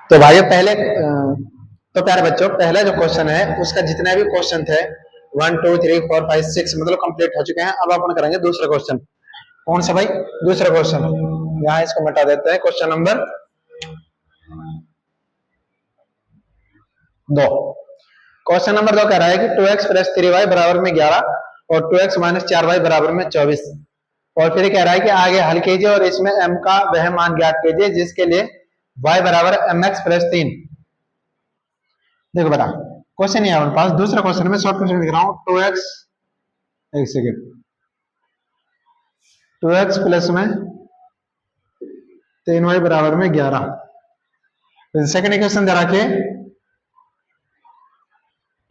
तो भाइयों पहले तो प्यारे बच्चों पहला जो क्वेश्चन है उसका जितने भी क्वेश्चन थे 1 2 3 4 5 6 मतलब कंप्लीट हो चुके हैं। अब अपन करेंगे दूसरा क्वेश्चन। कौन सा भाई, दूसरा क्वेश्चन, यहाँ इसको मिटा देते हैं, क्वेश्चन नंबर 2। क्वेश्चन नंबर 2 कह रहा है कि 2x प्लस 3y बराबर में 11 और 2x माइनस 4y बराबर में 24, और फिर कह रहा है कि आगे हल कीजिए और इसमें m का वह मान ज्ञात कीजिए जिसके लिए y बराबर mx प्लस 3। देखो बेटा क्वेश्चन है हमारे पास, दूसरा क्वेश्चन में शॉर्ट क्वेश्चन लिख रहा हूं, 2x, एक सेकेंड, 2x प्लस में 3y बराबर में 11। सेकेंड इक्वेशन दे रखिए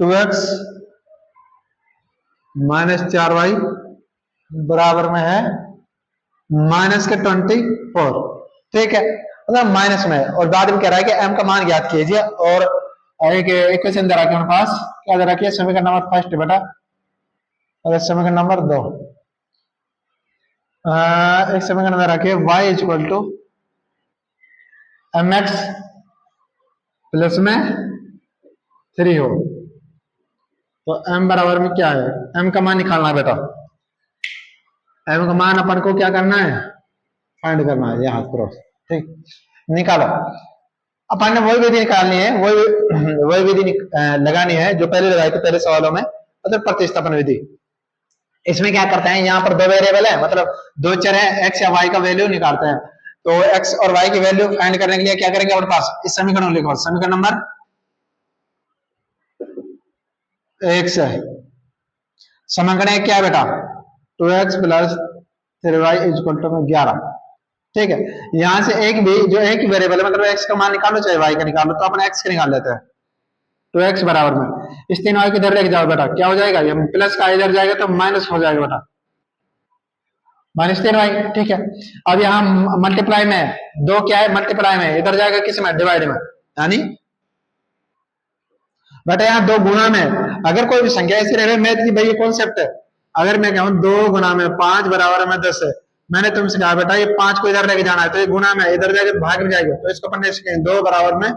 2x माइनस 4y बराबर में है माइनस के 24, ठीक है, मतलब माइनस में, और बाद में कह रहा है कि m का मान ज्ञात कीजिए, और एक इक्वेशन दे रखी है हमारे पास, क्या दे रखी है, समीकरण नंबर फर्स्ट बेटा, और समीकरण नंबर 2 एक समीकरण दे रखी है y equal to mx plus में 3 हो, तो m बराबर में क्या है, m का मान निकालना है बेटा, m का मान अपन को क्या करना है, फाइंड करना है, यहाँ करो, ठीक, निकालो। अपन ने वही विधि निकालनी है, वही विधि लगानी है जो पहले लगाई थी पहले सवालों में, मतलब प्रतिस्थापन विधि। इसमें क्या करते हैं, यहाँ पर 2 वेरिएबल है, मतलब 2 चर है, x या y का वैल्यू निकालते हैं, तो x और y की वैल्यू फाइंड करने के लिए क्या करेंगे अपने पास, इस समीकरण लिखो, समीकरण नंबर 1 से समीकरण 1 क्या है बेटा, 2x plus 3y is equal to 11। ठीक है, यहां से एक भी जो एक ही वेरिएबल है, मतलब x का मान निकालो चाहे y का निकालो, तो अपन x का निकाल लेते हैं। तो x बराबर में इस 3y को इधर लेके जाओ बेटा, क्या हो जाएगा, ये प्लस का इधर जाएगा तो माइनस हो जाएगा बेटा, -3y। ठीक है, अब यहाँ मल्टीप्लाई में दो क्या है, मल्टीप्लाई में इधर जाएगा किस में, डिवाइड में, यानी बेटा यहाँ दो गुणा में अगर कोई भी संख्या ऐसी रहे, मैथ की भाई ये कॉन्सेप्ट है, अगर मैं कहूँ 2 गुणा में 5 बराबर में 10 है, मैंने तुमसे कहा बेटा ये 5 को इधर लेके जाना है, तो ये गुणा में इधर जाएगा भाग में जाएगा, तो इसको अपन ऐसे कहें 2 बराबर में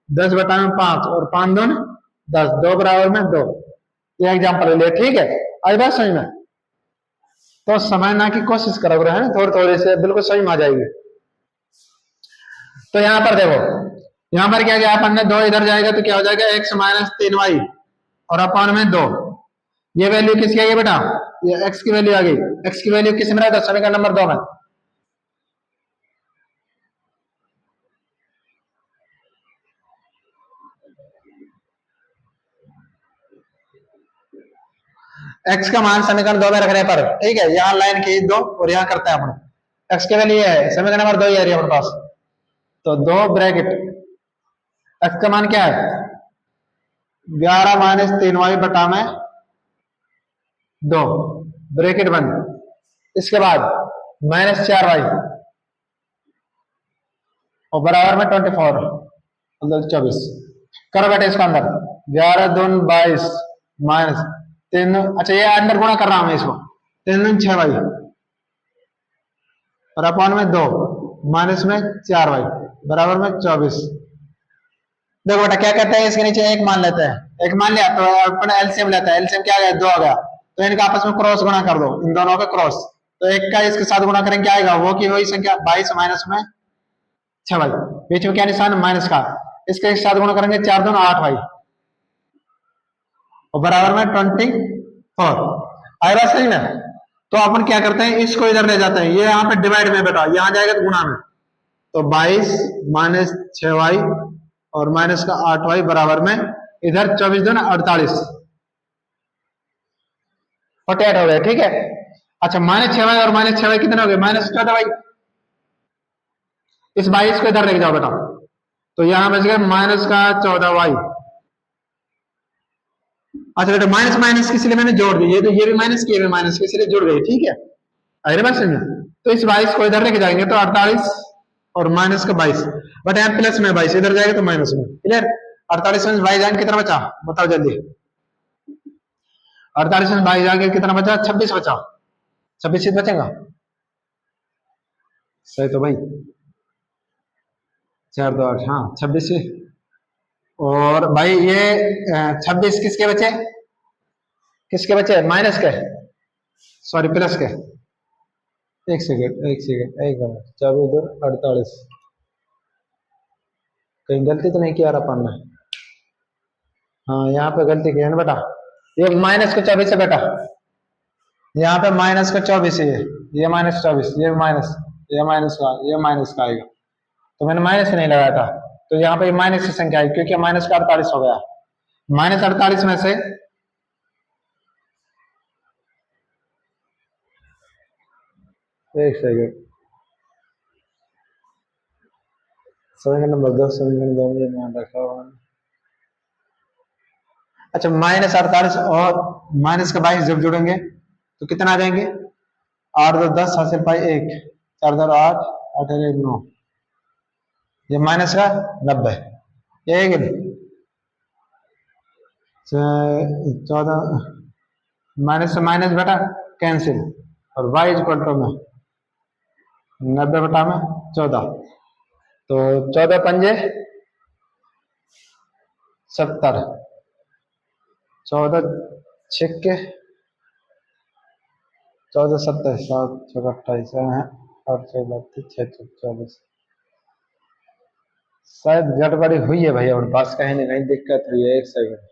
10 बटा में 5 और 5 2 10, 2 बराबर में 2। ये एग्जाम्पल ले, ठीक है, आई बात समझ में, तो समझना की कोशिश करो है, थोड़ी थोड़ी से बिल्कुल सही में आ जाएगी। तो यहाँ पर देखो, यहाँ पर क्या किया अपन ने, 2 इधर जाएगा तो क्या हो जाएगा, x माइनस 3y और अपन में 2, ये वैल्यू किसकी आ गई बेटा, ये x की वैल्यू आ गई, x की वैल्यू किस में रहता है, समीकरण नंबर 2 में। x का मान समीकरण 2 में रखने पर, ठीक है, यहाँ लाइन खींच दो और यहाँ करते हैं अपन, x की वैल्यू है समीकरण नंबर 2 ही आ रही है अपने पास, तो 2 ब्रैकेट x का मान क्या है 11 माइनस 3y बटा में 2 ब्रैकेट बंद, इसके बाद -4y और बराबर में 24 मतलब 24, करो बेटे इसको अंदर, 11 दून 22 माइनस 3, अच्छा ये अंदर गुणा कर रहा हूं मैं इसको, 3 दून 6y और अपॉन में 2 माइनस में 4y बराबर में 24। देखो बेटा क्या कहते हैं, इसके नीचे एक मान लेते हैं, एक मान लिया तो अपन एलसीएम लेते हैं, एलसीएम क्या आ गया 2 आ गया, तो इनका आपस में क्रॉस गुणा कर दो, इन दोनों का क्रॉस, तो एक का इसके साथ गुणा करेंगे क्या आएगा, वो की वही संख्या 22 माइनस में 6y, बीच में क्या निशान माइनस का, इसके साथ गुणा करेंगे 4 दून 8y और बराबर में 24, आएगा सही ना। तो अपन क्या करते हैं, इसको इधर ले जाते हैं, ये यहाँ पे डिवाइड में बेटा, यहाँ जाएगा तो गुणा में, तो 22 माइनस 6y और माइनस का 8y बराबर में इधर 24 दून 48, 48 हो गए, ठीक है। अच्छा -6y और -6y कितने हो गए, -14y, इस 22 को इधर लेके जाओ बेटा, तो यहां बच गए माइनस का 14y। अच्छा बेटा माइनस माइनस किसी लिए मैंने जोड़ दी, ये तो ये भी माइनस की, ये भी माइनस किसी लिए जुड़ गई, ठीक है, अरे बात समझ, तो इस 22 को इधर लेके जाएंगे तो 48 और माइनस का 22, बट यहाँ प्लस में 22 इधर जाएगा तो माइनस में, क्लियर। 48 में 22 जाएंगे कितना बचा, बताओ जल्दी, 48 में 22 जाएंगे कितना बचा, 26 बचा, 26 बचेगा, सही तो भाई, 4 2 8, हाँ 26, और भाई ये 26 किसके बचे, किसके बचे, माइनस के, सॉरी प्लस के, एक सेकेंड एक सेकेंड एक मिनट, 24 दूर 48, कहीं गलती तो नहीं किया रहा अपन ने, हाँ यहाँ पे गलती की है ना बेटा, ये माइनस का 24 है बेटा, यहाँ पे माइनस का 24 है, ये -24, ये माइनस, ये माइनस का आएगा, तो मैंने माइनस नहीं लगाया था, तो यहाँ पे माइनस की संख्या आई क्योंकि माइनस का 48 हो गया, -48 में से एक सेकेंड, समीकरण नंबर 2, समीकरण 2 में ध्यान रखा हुआ, अच्छा -48 और माइनस का 22 जब जुड़ेंगे तो कितना आ जाएंगे, 8 2 10 हासिल पाई 1, 4 2 8 8 1 9, ये माइनस का 90, ये है कि नहीं, 14 माइनस से माइनस बेटा कैंसिल, और y इक्वल टू में 90 बटा में 14, तो 14 पंजे 70, 14 छिक्के 14 70 7 6 28 है, और 6 32 6 24, शायद गड़बड़ी हुई है भैया और पास, कहीं ना कहीं दिक्कत हुई है, एक सेकंड,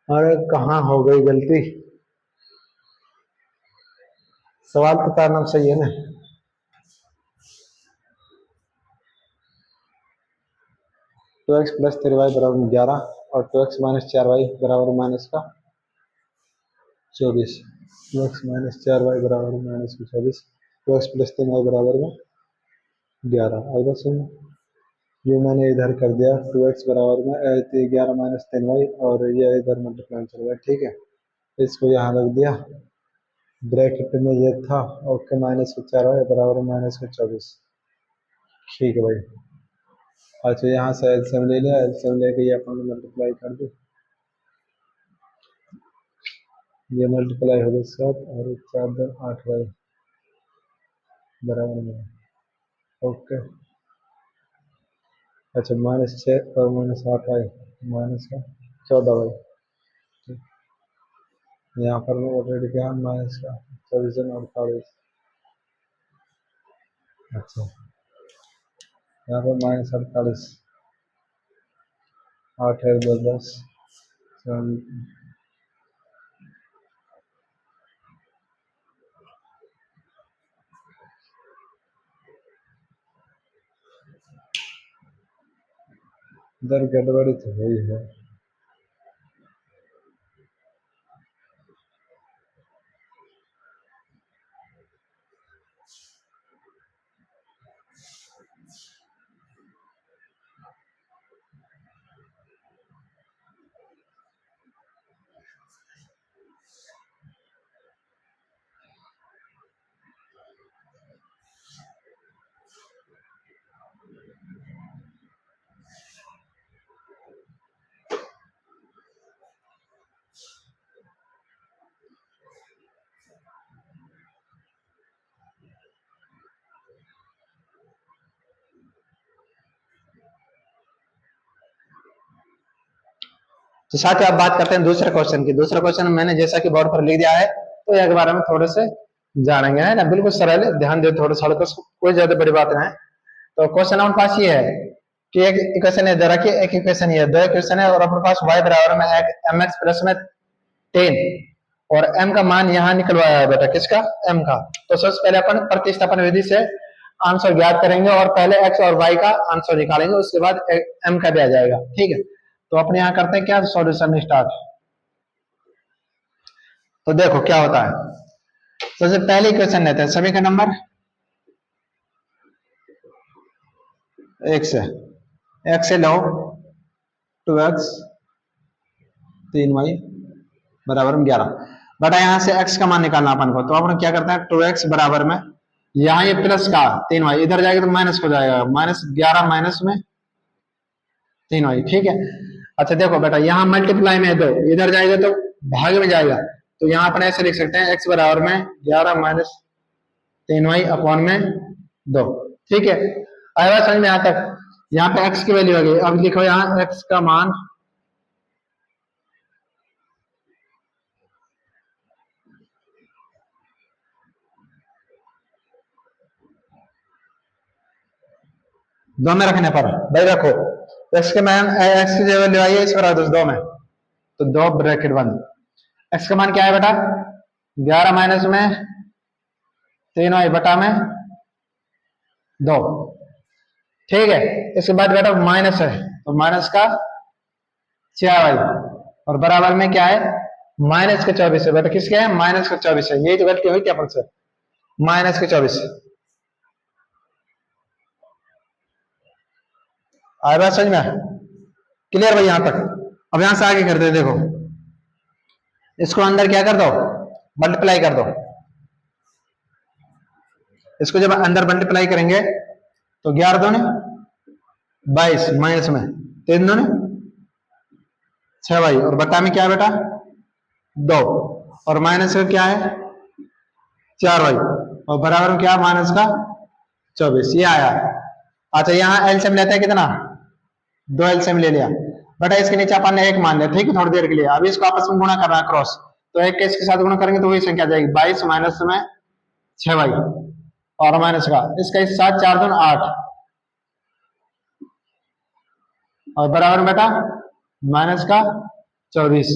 अरे कहाँ हो गई गलती, सवाल तो करना सही है ना। टू एक्स प्लस 3y बराबर 11 और 2x माइनस 4y बराबर माइनस का 24। 2x माइनस 4y बराबर माइनस का 24। 2x प्लस 3y बराबर में 11। आई बस ये मैंने इधर कर दिया 2x बराबर में 11 माइनस 3y और ये इधर मल्टीप्लाई चल रहा है, ठीक है। इसको यहाँ रख दिया, ब्रैकेट में ये था, ओके। माइनस का 4y बराबर माइनस का 24, ठीक है भाई। अच्छा यहाँ से एलसीएम ले लिया, एलसीएम लेके ये अपन मल्टीप्लाई कर दो, ये मल्टीप्लाई हो गया 7 और 4 2 8 भाई बराबर में, ओके। अच्छा माइनस 6 और माइनस 8 भाई माइनस का 14 भाई। यहाँ पर मैं ऑलरेडी क्या माइनस का 24 और 48। अच्छा यहाँ पर माइनस 48, 8 है 2 10 इधर गड़बड़ी तो हुई है। तो साथ ही आप बात करते हैं दूसरे क्वेश्चन की। दूसरा क्वेश्चन मैंने जैसा कि बोर्ड पर लिख दिया है, तो एक बार हम थोड़े से जानेंगे, है ना। बिल्कुल सरल है, ध्यान दे थोड़ा सा, कोई ज्यादा बड़ी बात नहीं है। तो क्वेश्चन हमारे पास ये है कि एक इक्वेशन है, जरा कि एक इक्वेशन ये दो इक्वेशन है और अपने पास y बराबर में एम एक्स प्लस में 10 और m का मान यहाँ निकलवाया है बेटा, किसका, m का। तो सबसे पहले अपन प्रतिस्थापन विधि से आंसर ज्ञात करेंगे और पहले x और y का आंसर निकालेंगे, उसके बाद m का भी आ जाएगा, ठीक है। तो अपने यहाँ करते हैं क्या, सॉल्यूशन स्टार्ट। तो देखो क्या होता है। सबसे पहले इक्वेशन लेते हैं, सभी का नंबर x से लो 2x 3y बराबर में 11 बटा यहाँ से x का मान निकालना अपन को। तो अपन क्या करते हैं, 2x बराबर में यहाँ ये प्लस का 3y इधर जाएगा तो माइनस हो जाएगा, माइनस 11 माइनस में 3y, ठीक है। अच्छा देखो बेटा, यहाँ मल्टीप्लाई में 2 इधर जाएगा तो भाग में जाएगा, तो यहाँ अपन ऐसे लिख सकते हैं x बराबर में 11 माइनस 3y अपॉन में 2, ठीक है। आया समझ में यहाँ तक। यहाँ पे x की वैल्यू आ गई, अब लिखो यहाँ x का मान दो में रखने पर भाई रखो, x के मान x की जो वैल्यू आई है इस पर 2 में, तो 2 ब्रैकेट बंद। x का मान क्या है बेटा, 11 माइनस में 3y बटा में 2, ठीक है। इसके बाद बेटा माइनस है, तो माइनस का 4y और बराबर में क्या है, माइनस का 24 है बेटा, किसके है, माइनस का 24 है। यही तो गलती हुई थी अपन से, माइनस का 24। आया बात समझ में, क्लियर भाई यहां तक। अब यहां से आगे करते हैं, देखो इसको अंदर क्या कर दो, मल्टीप्लाई कर दो। इसको जब अंदर मल्टीप्लाई करेंगे तो 11 दूने 22 माइनस में 3 दूने 6 भाई और बटा में क्या है बेटा 2 और माइनस का क्या है 4 भाई और बराबर में क्या माइनस का 24, ये आया। अच्छा यहाँ एलसीएम लेते हैं कितना, 2 एलसीएम ले लिया बेटा, इसके नीचे अपन ने 1 मान लिया, ठीक है, थोड़ी देर के लिए। अभी इसको आपस में गुणा करना है क्रॉस, तो 1 के इसके साथ गुणा करेंगे तो वही संख्या आ जाएगी 22 माइनस में 6 भाई और माइनस का इसका इस साथ 4 दून 8 और बराबर बेटा माइनस का 24।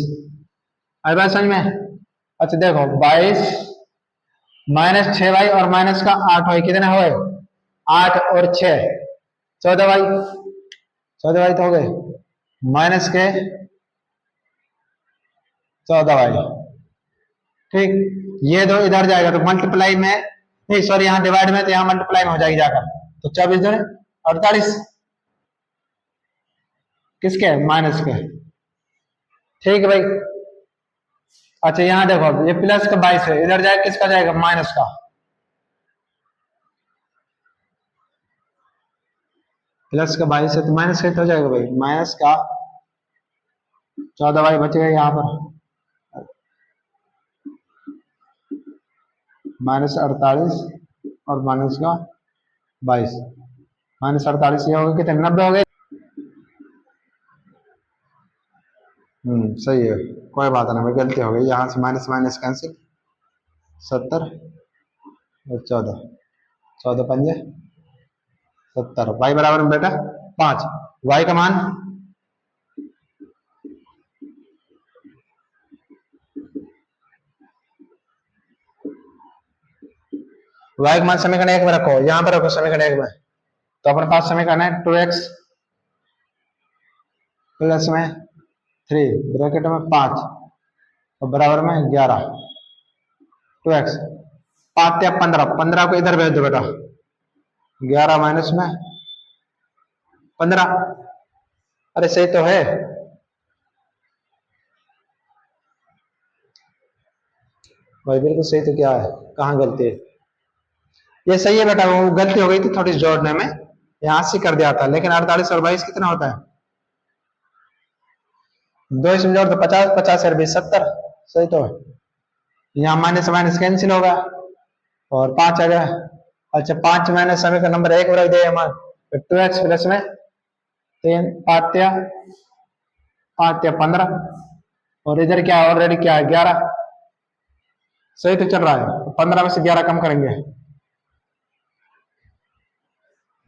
आई बात समझ में। अच्छा देखो 22 -6y और माइनस का 8y कितने हुए? 8 और 6 14y, 14y तो हो गए, माइनस के 14y। ठीक, ये दो इधर जाएगा तो मल्टीप्लाई में, नहीं सॉरी यहाँ डिवाइड में, तो यहाँ मल्टीप्लाई में हो जाएगी जाकर, तो 24 दूनी 48 किसके? माइनस के। ठीक है भाई। अच्छा यहाँ देखो ये प्लस का 22 है, इधर जाएगा किसका जाएगा? माइनस का। प्लस का 22 है तो माइनस का हो जाएगा भाई, माइनस का 14y बचेगा यहाँ पर, -48 और माइनस का 22, -48 ये हो गए कितने? 90 हो गए। सही है, कोई बात नहीं भाई, गलती हो गई, यहाँ से माइनस माइनस कैंसिल, 70 और 14, 14 पंजे 70, y बराबर में बेटा 5, y का मान y का मान समीकरण 1 में रखो, यहाँ पर रखो समीकरण 1 में, तो अपने पास समीकरण है 2x प्लस में 3 ब्रैकेट में 5 और बराबर में 11, 2x 5 या 15, 15 को इधर भेज दो बेटा, 11 माइनस में 15, अरे सही तो है भाई, बिल्कुल सही, तो क्या है, कहाँ गलती है? ये सही है बेटा, वो गलती हो गई थी थोड़ी जोड़ने में, यहाँ से कर दिया था, लेकिन 48 और 22 कितना होता है? 2 इसमें जोड़ दो 50, 50 और 20 70, सही तो है। यहाँ माइनस माइनस कैंसिल होगा और 5 आ गया। अच्छा 5 माइनस समीकरण नंबर 1 रख दे हमारे, 2x प्लस में 3 5 या 15 और इधर क्या ऑलरेडी क्या है? 11, सही तो चल रहा है। 15 में से 11 कम करेंगे,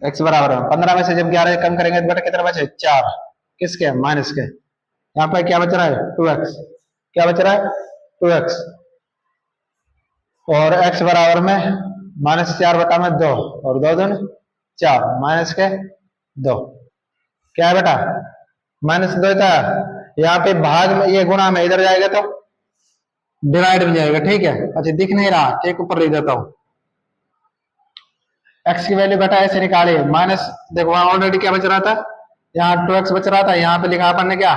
x बराबर है 15 में से जब 11 कम करेंगे तो बेटा कितना बचे? 4, किसके? माइनस के। यहाँ पर क्या बच रहा है? 2x, क्या बच रहा है? 2x, और x बराबर में -4 बटा में 2 और 2 दूनी 4, माइनस के 2, क्या है बेटा? -2 था, यहाँ पे भाग में ये गुणा में इधर जाएगा तो डिवाइड में जाएगा, ठीक है। अच्छा दिख नहीं रहा, एक ऊपर ले जाता हूँ, x की वैल्यू बेटा ऐसे निकाले, माइनस देखो वहां ऑलरेडी क्या बच रहा था, यहाँ 2x बच रहा था, यहाँ पे लिखा अपन ने क्या?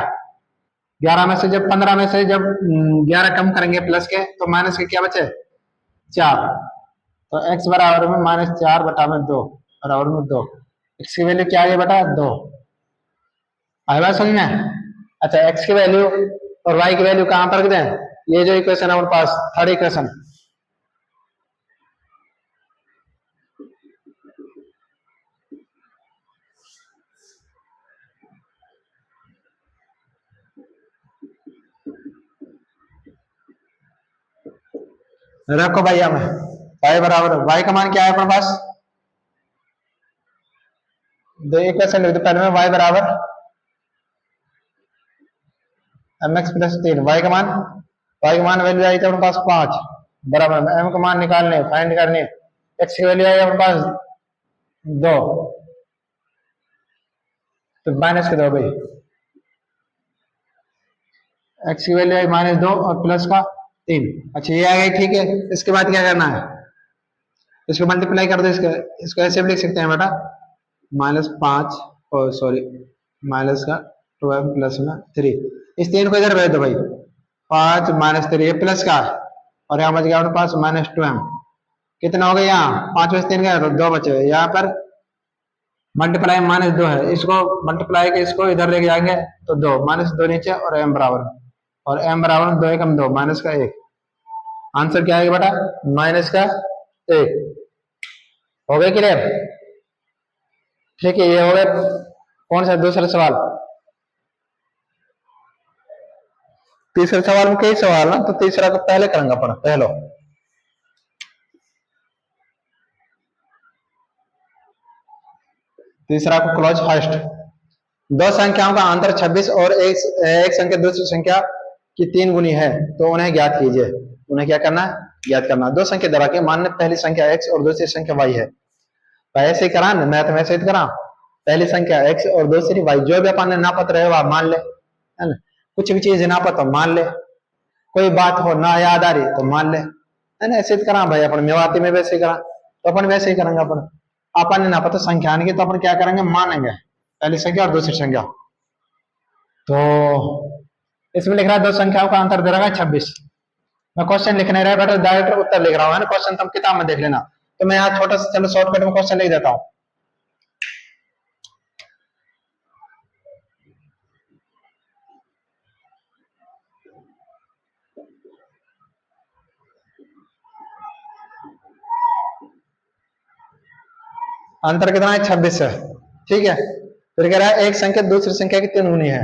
11 में से जब 15 में से जब 11 कम करेंगे प्लस के, तो माइनस के क्या बचे? 4, तो x बराबर में -4 बटा में 2 बराबर में 2, x की वैल्यू क्या आ गई बेटा? 2, आए बात समझ में? अच्छा x की वैल्यू और y की वैल्यू कहाँ पर रख दें? ये जो इक्वेशन है हमारे पास, थर्ड इक्वेशन, रखो भाई हमें y बराबर, y का मान क्या है अपने पास? दो इक्वेशन लिख दो, पहले में y बराबर mx प्लस 3, y का मान वैल्यू आई थी अपने पास 5 बराबर में m का मान निकालने फाइंड करने, x की वैल्यू आई अपने पास 2, तो माइनस के 2 भाई, x की वैल्यू आई -2 और प्लस का 3। अच्छा ये आ गई, ठीक है। इसके बाद क्या करना है? इसको मल्टीप्लाई कर दो, इसको ऐसे भी लिख सकते हैं बेटा, -5 और सॉरी माइनस का 12 प्लस में 3, इस 3 को इधर भेज दो भाई, 5 -3 ये प्लस का, और यहाँ बच गया अपने पास -12, कितना हो गया? यहाँ 5 में से 3 गया तो 2 बचे, यहाँ पर मल्टीप्लाई -2 है, इसको मल्टीप्लाई के इसको इधर लेके जाएंगे तो 2, -2 नीचे और m बराबर, और m बराबर 2 एकम 2 माइनस का 1, आंसर क्या आएगा बेटा? -1। हो गया क्लियर? ठीक है, ये हो गया। कौन सा दूसरा सवाल? तीसरे सवाल में कई सवाल ना, तो तीसरा को पहले करेंगे अपन, पहलो तीसरा को क्लोज फर्स्ट, दो संख्याओं का अंतर 26 और एक संख्या दूसरी संख्या की 3 गुनी है, तो उन्हें ज्ञात कीजिए। उन्हें क्या करना है? याद करना। दो संख्या दे रखी, मान पहली संख्या x और दूसरी संख्या y है, तो ऐसे ही करा मैथ में, ऐसे ही करा, पहली संख्या x और दूसरी y, जो भी अपन ने नापत रहे वह मान ले, है ना, कुछ भी चीज नापत हो मान ले, कोई बात हो ना याद आ रही तो मान ले, है ना, ऐसे ही करा भाई। अपन मेवाती में वैसे ही करा, तो अपन वैसे ही करेंगे। अपन ने नापा तो संख्या आने की, तो अपन क्या करेंगे, मानेंगे पहली संख्या और दूसरी संख्या। तो इसमें लिख रहा है दो संख्याओं का अंतर दे रहा है 26। मैं क्वेश्चन लिख नहीं रहा बेटा, डायरेक्ट उत्तर लिख रहा हूँ, है ना, क्वेश्चन तुम किताब में देख लेना। तो मैं यहाँ छोटा सा चलो शॉर्टकट में क्वेश्चन लिख देता हूँ। अंतर कितना है, 26 है, ठीक है। फिर कह रहा है एक संख्या दूसरी संख्या की 3 गुनी है।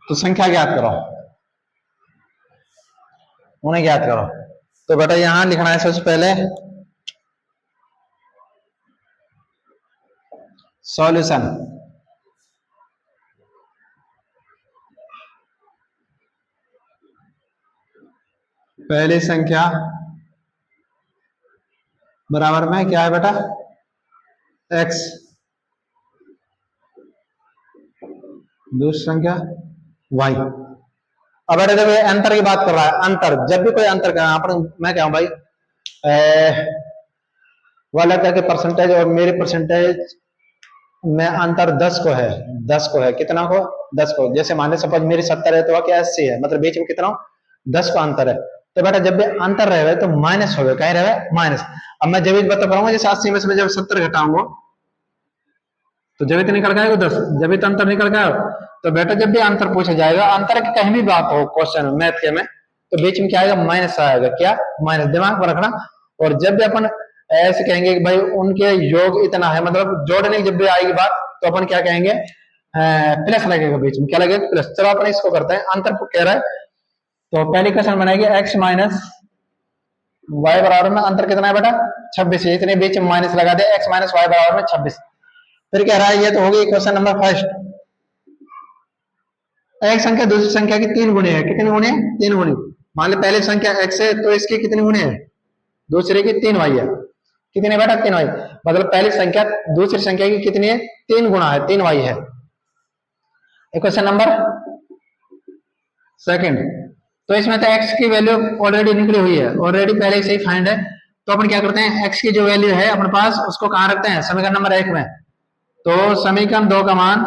तो संख्या ज्ञात करो, उन्हें ज्ञात करो। तो बेटा यहां लिखना है सबसे पहले सॉल्यूशन। पहली संख्या बराबर में क्या है बेटा, x, दूसरी संख्या y। अब बेटा जब अंतर की बात कर रहा है, अंतर जब भी कोई अंतर का मैं क्या हूं भाई, वाला का परसेंटेज और मेरे परसेंटेज में अंतर 10 को है, 10 को है, कितना को, 10 को। जैसे मान लो सपोज मेरी 70 है तो वह क्या 80 है, मतलब बीच में कितना 10 का अंतर है। तो बेटा जब भी अंतर रहे तो माइनस हो गए, कहीं रहे माइनस। अब मैं जब बता पाऊंगा, जैसे 80 में से जब 70 घटाऊंगा तो जब इतने निकल गए 10, जब इतना अंतर निकल गया। तो बेटा जब भी अंतर पूछा जाएगा, अंतर की कहीं भी बात हो क्वेश्चन मैथ के में, तो बीच में क्या आएगा, माइनस आएगा, क्या माइनस, दिमाग में रखना। और जब भी अपन ऐसे कहेंगे कि भाई उनके योग इतना है, मतलब जोड़ने की जब भी आएगी बात, तो अपन क्या कहेंगे, प्लस लगेगा बीच में, क्या लगेगा, प्लस। चलो अपन इसको करते हैं, अंतर को कह रहा है तो पहली क्वेश्चन बनाएगी x माइनस वाई बराबर में अंतर कितना है बेटा 26, इतने बीच में माइनस लगा दे, x माइनस वाई बराबर में 26। फिर कह रहा है ये तो होगी क्वेश्चन नंबर फर्स्ट, एक संख्या दूसरी संख्या की 3 गुनी है, कितनी गुनी है, 3 गुनी। मान लो पहली संख्या x है तो इसकी कितनी गुनी है, दूसरे की 3 वाई है, कितनी बेटा 3 वाई, मतलब पहली संख्या दूसरी संख्या की कितनी है, 3 गुना है, 3 वाई है। क्वेश्चन नंबर सेकंड, तो इसमें तो x की वैल्यू ऑलरेडी निकली हुई है, ऑलरेडी पहले से ही फाइंड है। तो अपन क्या करते हैं, x की जो वैल्यू है अपने पास उसको कहां रखते हैं, समीकरण नंबर 1 में। तो समीकरण 2 का मान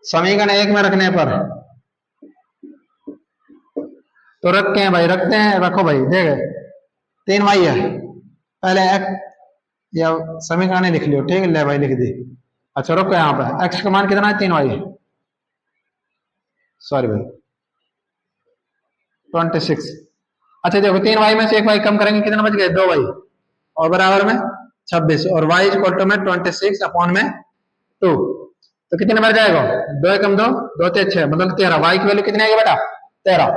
समीकरण 1 में रखने पर तो रखते हैं भाई, रखते हैं, रखो भाई, देख 3 वाई है, पहले x या समीकरण लिख लियो, ठीक है, ले भाई लिख दी। अच्छा रुको, यहाँ पे x का मान कितना है, 3 वाई, सॉरी भाई 26। अच्छा देखो 3 वाई में से 1 वाई कम करेंगे, कितना बच गए, 2 वाई, और बराबर में 26, और y इक्वल टू में 26 अपॉन में 2, तो कितने बढ़ जाएगा, 2 कम 2, 2 ते 6, मतलब 13। y की वैल्यू कितनी आएगी बेटा, 13।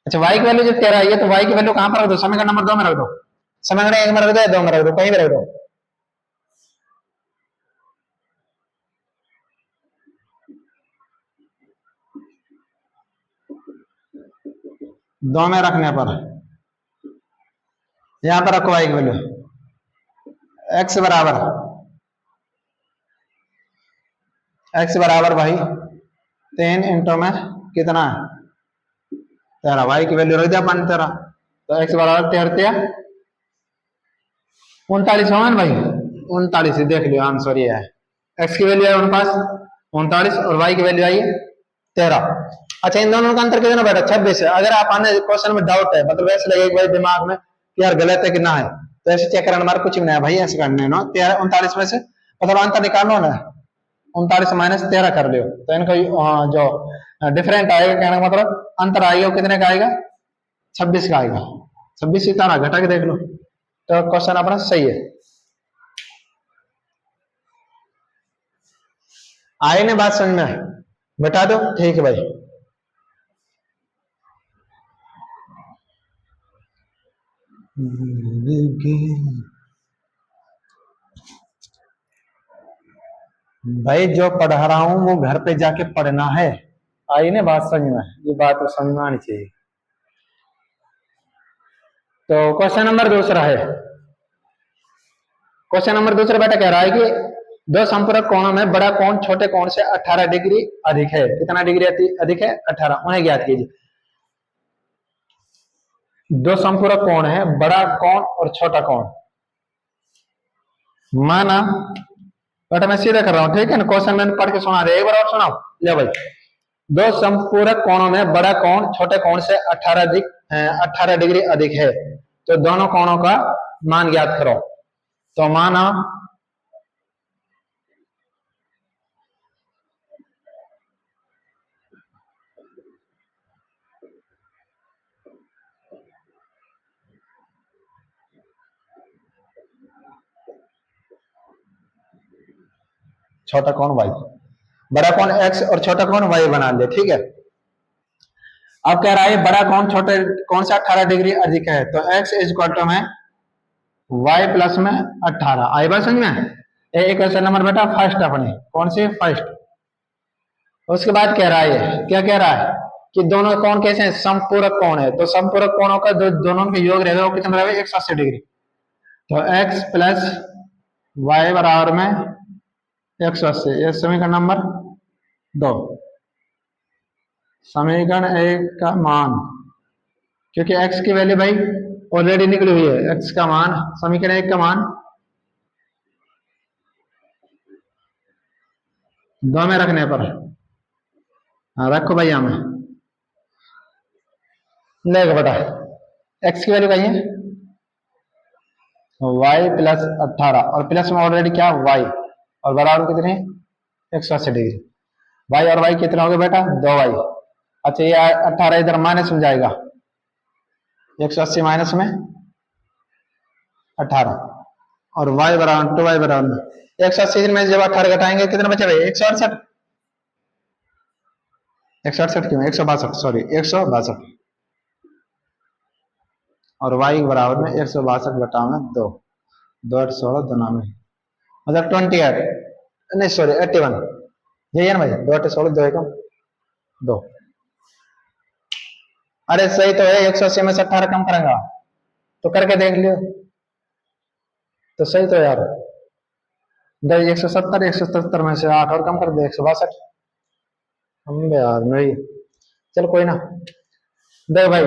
अच्छा y की वैल्यू जब 13 आई है तो y की वैल्यू कहां पर रख दो, समीकरण नंबर 2 में रख दो, समीकरण 1 में रख दो, 2 में रख दो, कहीं भी रख दो। दो में रखने पर यहां पर रखो y की वैल्यू, x बराबर भाई 3 इंटू में कितना है, 13, y की वैल्यू रख दिया 13, तो x बराबर 13 39 होगा ना भाई, 39 देख लियो आंसर ये है। x की वैल्यू है उनके पास 39 और y की वैल्यू आई 13। अच्छा इन दोनों का अंतर कितना बेटा 26 है। अगर आप आने क्वेश्चन में डाउट है, मतलब ऐसे लगेगा भाई दिमाग में कि यार गलत है कि ना है, तो ऐसे चेक करना, हमारा कुछ भी नहीं है भाई, ऐसे करने ना 39 में से मतलब अंतर निकालो ना, 39 माइनस 13 कर लियो, तो इनका जो डिफरेंट आएगा, कहने का मतलब अंतर आएगा वो कितने का आएगा, 26 का आएगा। 26 से 13 घटा के देख लो, तो क्वेश्चन अपना सही है। आई ना बात समझ में? बता दो, ठीक है भाई। भाई जो पढ़ा रहा हूं वो घर पे जाके पढ़ना है। आई ना बात समझ में? ये बात तो समझ में आनी चाहिए। तो क्वेश्चन नंबर दूसरा है। क्वेश्चन नंबर दूसरा बेटा कह रहा है कि दो संपूरक कोणों में बड़ा कोण छोटे कोण से 18 डिग्री अधिक है। कितना डिग्री अधिक है? 18। उन्हें ज्ञात कीजिए। दो संपूरक कोण है, बड़ा कोण और छोटा कोण। माना बेटा मैं सीधा कर रहा हूँ, ठीक है ना? क्वेश्चन मैंने पढ़ के सुना दे, एक बार और सुनाओ। ले भाई, दो संपूरक कोणों में बड़ा कोण छोटे कोण से 18 डिग्री अधिक है, तो दोनों कोणों का मान ज्ञात करो। तो माना छोटा कोण y, बड़ा कोण x और छोटा कोण y बना ले, ठीक है। अब कह रहा है बड़ा कोण छोटे कोण से 18 डिग्री अधिक है, तो x इज इक्वल टू में y प्लस में 18। आई बात समझ में? एक क्वेश्चन नंबर बेटा फर्स्ट अपने कौन सी फर्स्ट। उसके बाद कह रहा है, क्या कह रहा है कि दोनों कोण कैसे हैं? समपूरक कोण है, तो समपूरक कोणों का दोनों का योग रहेगा वो कितना रहेगा? 180 डिग्री। तो x प्लस वाई बराबर में 180। ये समीकरण नंबर 2। समीकरण 1 का मान, क्योंकि x की वैल्यू भाई ऑलरेडी निकली हुई है, x का मान समीकरण 1 का मान 2 में रखने पर, हाँ रखो भैया में लेगा बेटा। x की वैल्यू कही है y प्लस 18 और प्लस में ऑलरेडी क्या y और बराबर कितने? 180 डिग्री। y और y कितना हो गया बेटा? 2y। अच्छा ये 18 इधर माइनस में जाएगा, 180 माइनस में 18 और y बराबर 2y बराबर 180 में जब 18 घटाएंगे कितना बचेगा? 168। 168 क्यों? 162, सॉरी 162 और y बराबर में 162 बटा में 2, 2 8 16 2 9 मतलब 28, नहीं सॉरी 81। यही है ना भाई? 2 8 16 2 एकम 2। अरे सही तो है, 180 में से 18 कम करेंगे तो करके देख लियो, तो सही तो यार। 170, 177 में से 8 और कम कर दे 162। हम यार नहीं, चल कोई ना। देख भाई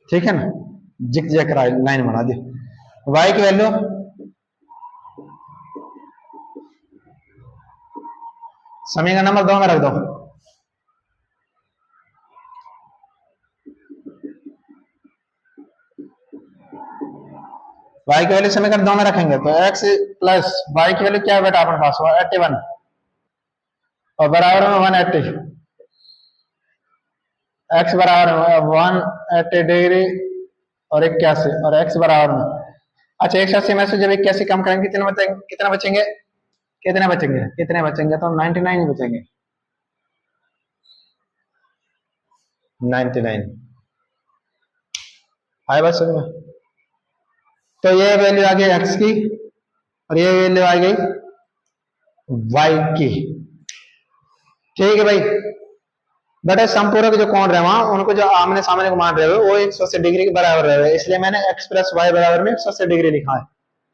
ठीक है ना, जिक जैक लाइन बना दी। y की वैल्यू समीकरण नंबर 2 में रख दो। y की वैल्यू समीकरण 2 में रखेंगे तो x प्लस y की वैल्यू क्या है बेटा अपने पास? 81 और बराबर में 180। x बराबर 180 डिग्री और 81 और x बराबर में, अच्छा 180 में से जब 81 कम करेंगे कितने बचेंगे? कितने बचेंगे? कितने बचेंगे? कितने बचेंगे? तो 99 ही बचेंगे, 99। आए बस समझ में? तो ये वैल्यू आ गई x की और ये वैल्यू आ गई y की, ठीक है भाई। बट संपूरक जो कोण रहे वहां उनको जो आमने सामने को मान रहे हो वो 180 डिग्री के बराबर रहे, इसलिए मैंने x प्लस वाई बराबर में 180 डिग्री लिखा है,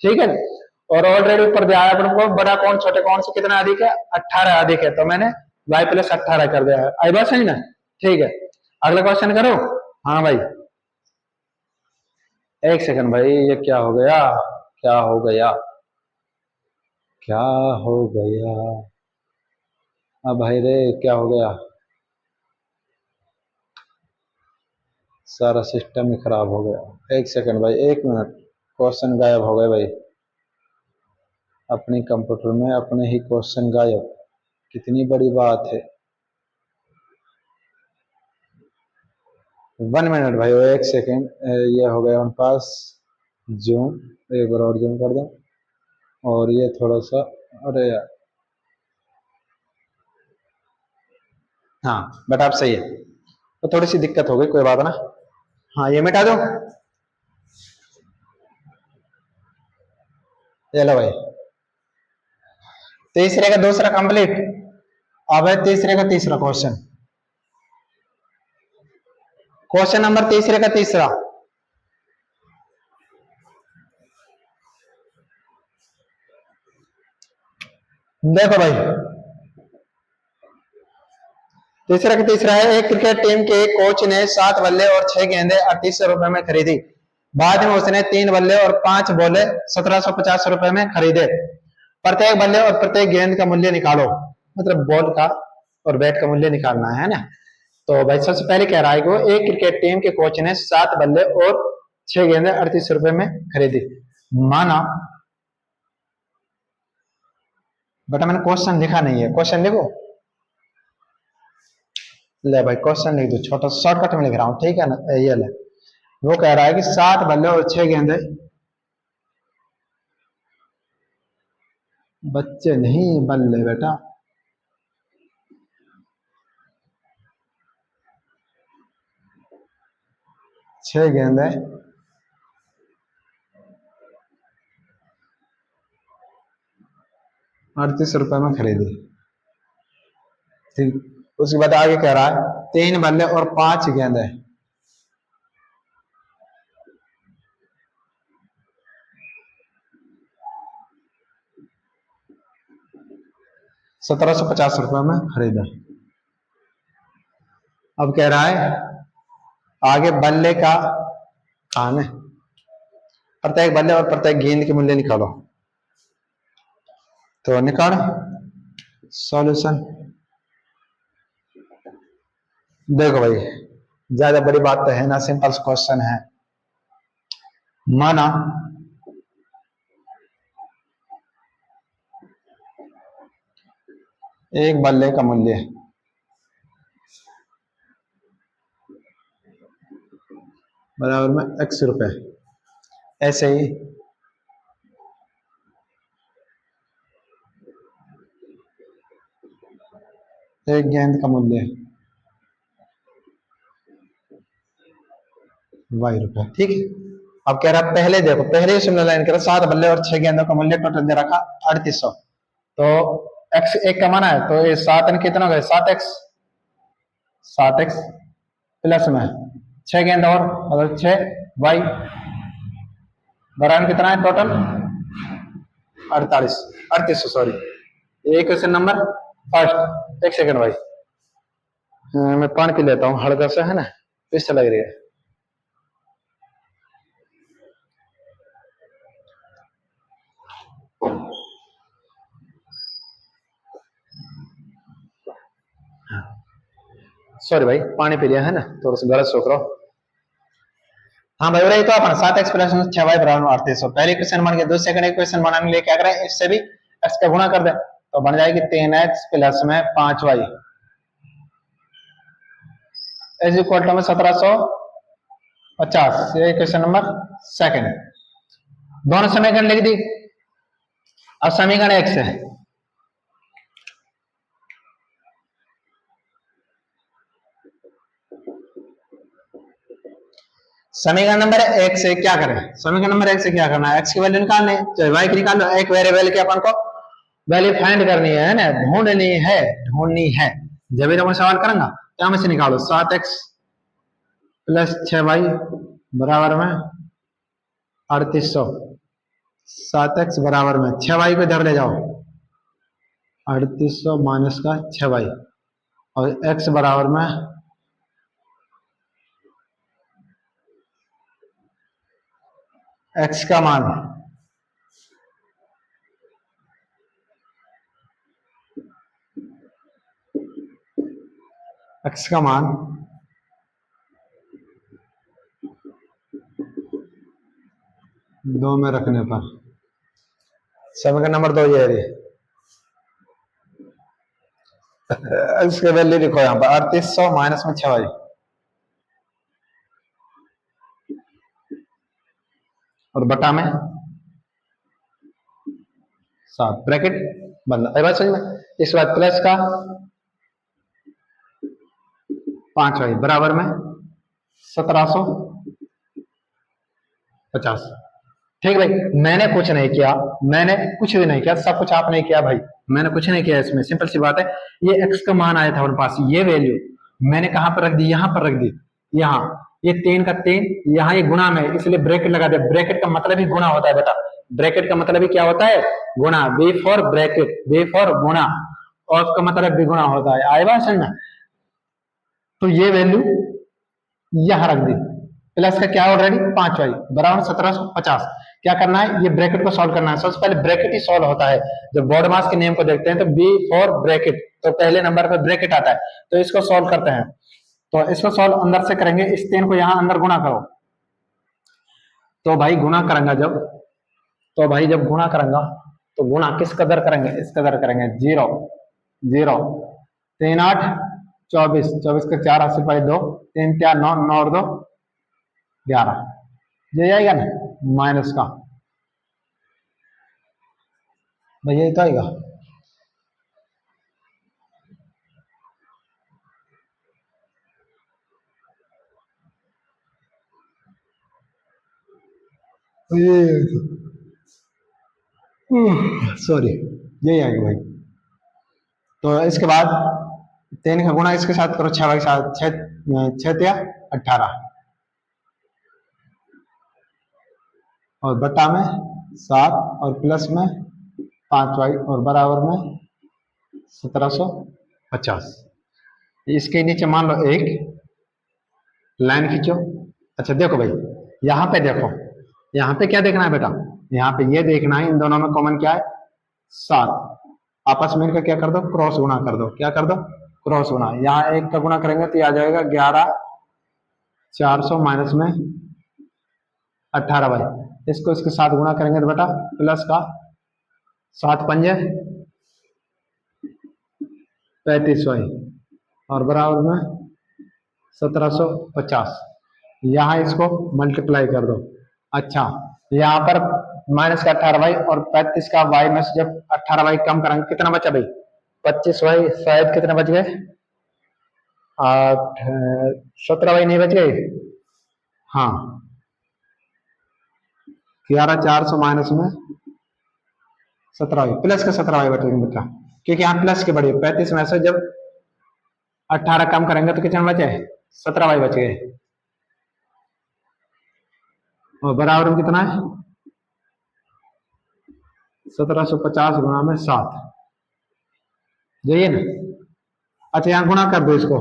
ठीक है। और ऑलरेडी ऊपर दिया है अपन को बड़ा कोण छोटे कोण से कितना अधिक है? 18 अधिक है, तो मैंने y प्लस 18 कर दिया है। आई बात सही ना? ठीक है, अगला क्वेश्चन करो। हाँ भाई एक सेकंड भाई, ये क्या हो गया? क्या हो गया? क्या हो गया? अब भाई रे क्या हो गया? सारा सिस्टम ही खराब हो गया। एक सेकंड भाई, 1 मिनट, क्वेश्चन गायब हो गए भाई अपनी कंप्यूटर में, अपने ही क्वेश्चन गायब, कितनी बड़ी बात है। 1 मिनट भाई, 1 सेकंड, ये हो गया उन पास जूम, एक बार और जूम कर दो। और ये थोड़ा सा, अरे यार, हाँ बट आप सही है, तो थोड़ी सी दिक्कत हो गई, कोई बात ना। हाँ ये मिटा दो, ये लो भाई, तीसरे का दूसरा कंप्लीट। अब है तीसरे का तीसरा क्वेश्चन, क्वेश्चन नंबर तीसरे का तीसरा। देखो भाई, तीसरा का तीसरा है, एक क्रिकेट टीम के कोच ने 7 बल्ले और 6 गेंदें 3800 रुपए में खरीदी। बाद में उसने 3 बल्ले और 5 बॉले 1750 रुपए में खरीदे। प्रत्येक बल्ले और प्रत्येक गेंद का मूल्य निकालो, मतलब बॉल का और बैट का मूल्य निकालना है ना। तो भाई सबसे पहले कह रहा है कि वो एक क्रिकेट टीम के कोच ने 7 बल्ले और 6 गेंदें 3800 रुपए में खरीदी। माना, बेटा मैंने क्वेश्चन लिखा नहीं है, क्वेश्चन लिखो। ले भाई क्वेश्चन लिख दो, छोटा शॉर्टकट में लिख रहा हूँ, ठीक है ना, ये ले। वो कह रहा है कि 7 बल्ले और 6 गेंदे, बच्चे नहीं बल्ले बेटा, 6 गेंदे 3800 रुपए में खरीदी। ठीक, उसके बाद आगे कह रहा है 3 बल्ले और 5 गेंदे, 1750 रुपए में खरीदा। अब कह रहा है आगे बल्ले का खान है, प्रत्येक बल्ले और प्रत्येक गेंद के मूल्य निकालो। तो निकाल सॉल्यूशन। देखो भाई, ज्यादा बड़ी बात तो है ना, सिंपल क्वेश्चन है। माना एक बल्ले का मूल्य बराबर में x रुपए, ऐसे ही एक गेंद का मूल्य y रुपए, ठीक है। अब कह रहा पहले देखो, पहले ही सिमिलर लाइन कह रहा 7 बल्ले और 6 गेंदों का मूल्य टोटल दे रखा 3800। तो x एक कमाना है, तो ये 7 न कितना गए, 7x, 7x प्लस में 6 गेंद और अगर 6y बराबर कितना है टोटल 48, 3800 सॉरी। ये क्वेश्चन नंबर फर्स्ट। एक सेकंड भाई, मैं पानी पी लेता हूँ हल्का सा, है ना, पिस्ता लग रही है। सॉरी भाई, पानी पी लिया है ना, थोड़ा सा गलत सोच रहा हूँ। हाँ भाई, वही तो अपन 7x प्लस 6y बराबर 3800 पहले क्वेश्चन बन गया। दूसरे सेकंड क्वेश्चन बनाने के लिए क्या करें, इससे भी x का गुणा कर दे, तो बन जाएगी 3x प्लस में 5y इज इक्वल टू में 1750। ये क्वेश्चन नंबर सेकंड। दोनों समीकरण लिख दी। अब समीकरण x है, समीकरण नंबर एक से क्या करें, समीकरण नंबर एक से क्या करना है, x की वैल्यू निकालनी है, चाहे y की निकाल लो। एक वेरिएबल की अपन को वैल्यू फाइंड करनी है ना, ढूंढनी है। जब भी मैं सवाल करूंगा क्या में से निकालो, 7x प्लस 6y बराबर में 3800। 7x बराबर में 6y को इधर ले जाओ, 3800 माइनस का 6y, और x बराबर में x का मान x का मान 2 में रखने पर समीकरण नंबर 2 ये है। इसके वैल्यू लिखो यहाँ पर 3800 माइनस में 6y, और बटा में 7 ब्रैकेट बंद। आई बात समझ में। इसके बाद प्लस का 5y बराबर में 1750। ठीक भाई, मैंने कुछ नहीं किया, मैंने कुछ भी नहीं किया, सब कुछ आपने किया भाई, मैंने कुछ नहीं किया इसमें, सिंपल सी बात है। ये x का मान आया था हमारे पास, ये वैल्यू मैंने कहां पर रख दी, यहां पर रख दी, यहाँ ये 3 का 3, यहाँ ये गुणा में, इसलिए ब्रैकेट लगा दिया। ब्रैकेट का मतलब ही गुणा होता है बेटा, ब्रैकेट का मतलब ही क्या होता है, गुणा। B for bracket, B for गुणा, और उसका मतलब भी गुणा होता है। आए बात समझ में। तो ये वैल्यू यहां रख दी, प्लस का क्या ऑलरेडी 5y बराबर 1750। क्या करना है, ये ब्रैकेट को सॉल्व करना है। सबसे पहले ब्रैकेट ही सॉल्व होता है। जब बोर्ड मास के नेम को देखते हैं तो बी फॉर ब्रैकेट, तो पहले नंबर पे ब्रैकेट आता है, तो इसको सॉल्व करते हैं। तो इसको सॉल्व अंदर से करेंगे, इस 3 को यहां अंदर गुणा करो। तो भाई गुणा करेंगे जब, तो भाई जब गुणा करेंगे तो गुणा किस कदर करेंगे, इस कदर करेंगे, 0 0 3 8 24, 24 का 4 80 पाई 2, 3 4 9 9 और 2 11, ये आएगा ना माइनस का, भाई यही तो आएगा। सॉरी, यही आएगा भाई। तो इसके बाद 3 का गुणा इसके साथ करो, 6 के साथ, 6 या 18, और बटा में 7, और प्लस में 5y, और बराबर में 1750। इसके नीचे मान लो एक लाइन खींचो। अच्छा देखो भाई, यहाँ पे देखो, यहाँ पे क्या देखना है बेटा, यहाँ पे ये देखना है इन दोनों में कॉमन क्या है, 7। आपस में इनका क्या कर दो, क्रॉस गुणा कर दो। क्या कर दो, क्रॉस गुणा। यहाँ एक का गुणा करेंगे तो ये आ जाएगा 11 400 माइनस में 18 भाई, इसको इसके साथ गुणा करेंगे तो बेटा प्लस का 7 पंजे 35 भाई, और बराबर में 1750। यहाँ इसको मल्टीप्लाई कर दो। अच्छा, यहाँ पर माइनस का 18 भाई और 35 का वाई में से जब 18 वाई कम करेंगे कितना बचा भाई, 25 वाई, शायद कितने बच गए, 8 17 वाई नहीं बच गए, हाँ 11 400 माइनस में 17 वाई, प्लस का 17 वाई बचेंगे बेटा, क्योंकि यहाँ प्लस के बड़े 35 में से जब 18 कम करेंगे तो कितने बचे, 17 वाई बच गए, और बराबर में कितना है 1750 गुणा में 7, यही है ना। अच्छा यहाँ गुणा कर दो इसको,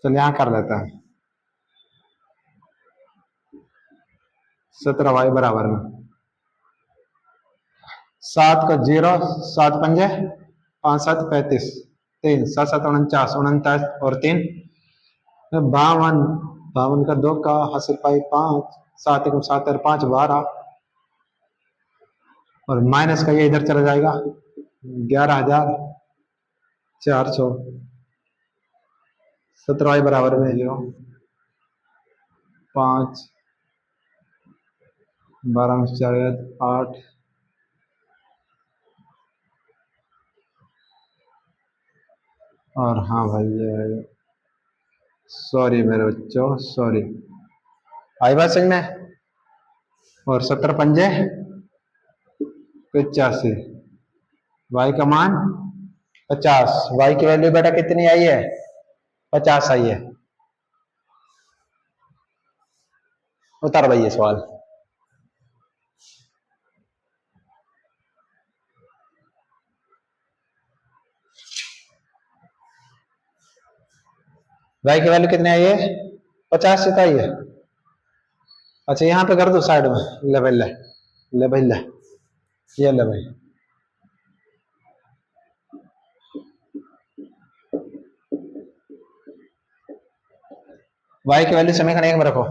चल यहाँ कर लेता है, 17 वाई बराबर में 7 का 0, 7 पंजे 5 7 35, 3 7 7 49 49 और 3 52, 52 का 2 का हासिल पाई 5, 7 1 7 और 5 12, और माइनस का ये इधर चला जाएगा 11,400, 17 वाई बराबर में 0 5 12 में 4 8, और हाँ भाई ये, सॉरी मेरे बच्चों सॉरी, आई बात समझ में। और 17 पंजे 85, वाई का मान 50, वाई की वैल्यू बेटा कितनी आई है, 50 आई है। उतार भाई ये सवाल, वाई की वैल्यू कितनी आई है, 50 से आई है। अच्छा यहाँ पे कर दो साइड में, ले भाई ले, ले भाई ले, ये ले भाई, वाई की वैल्यू समीकरण 1 में रखो,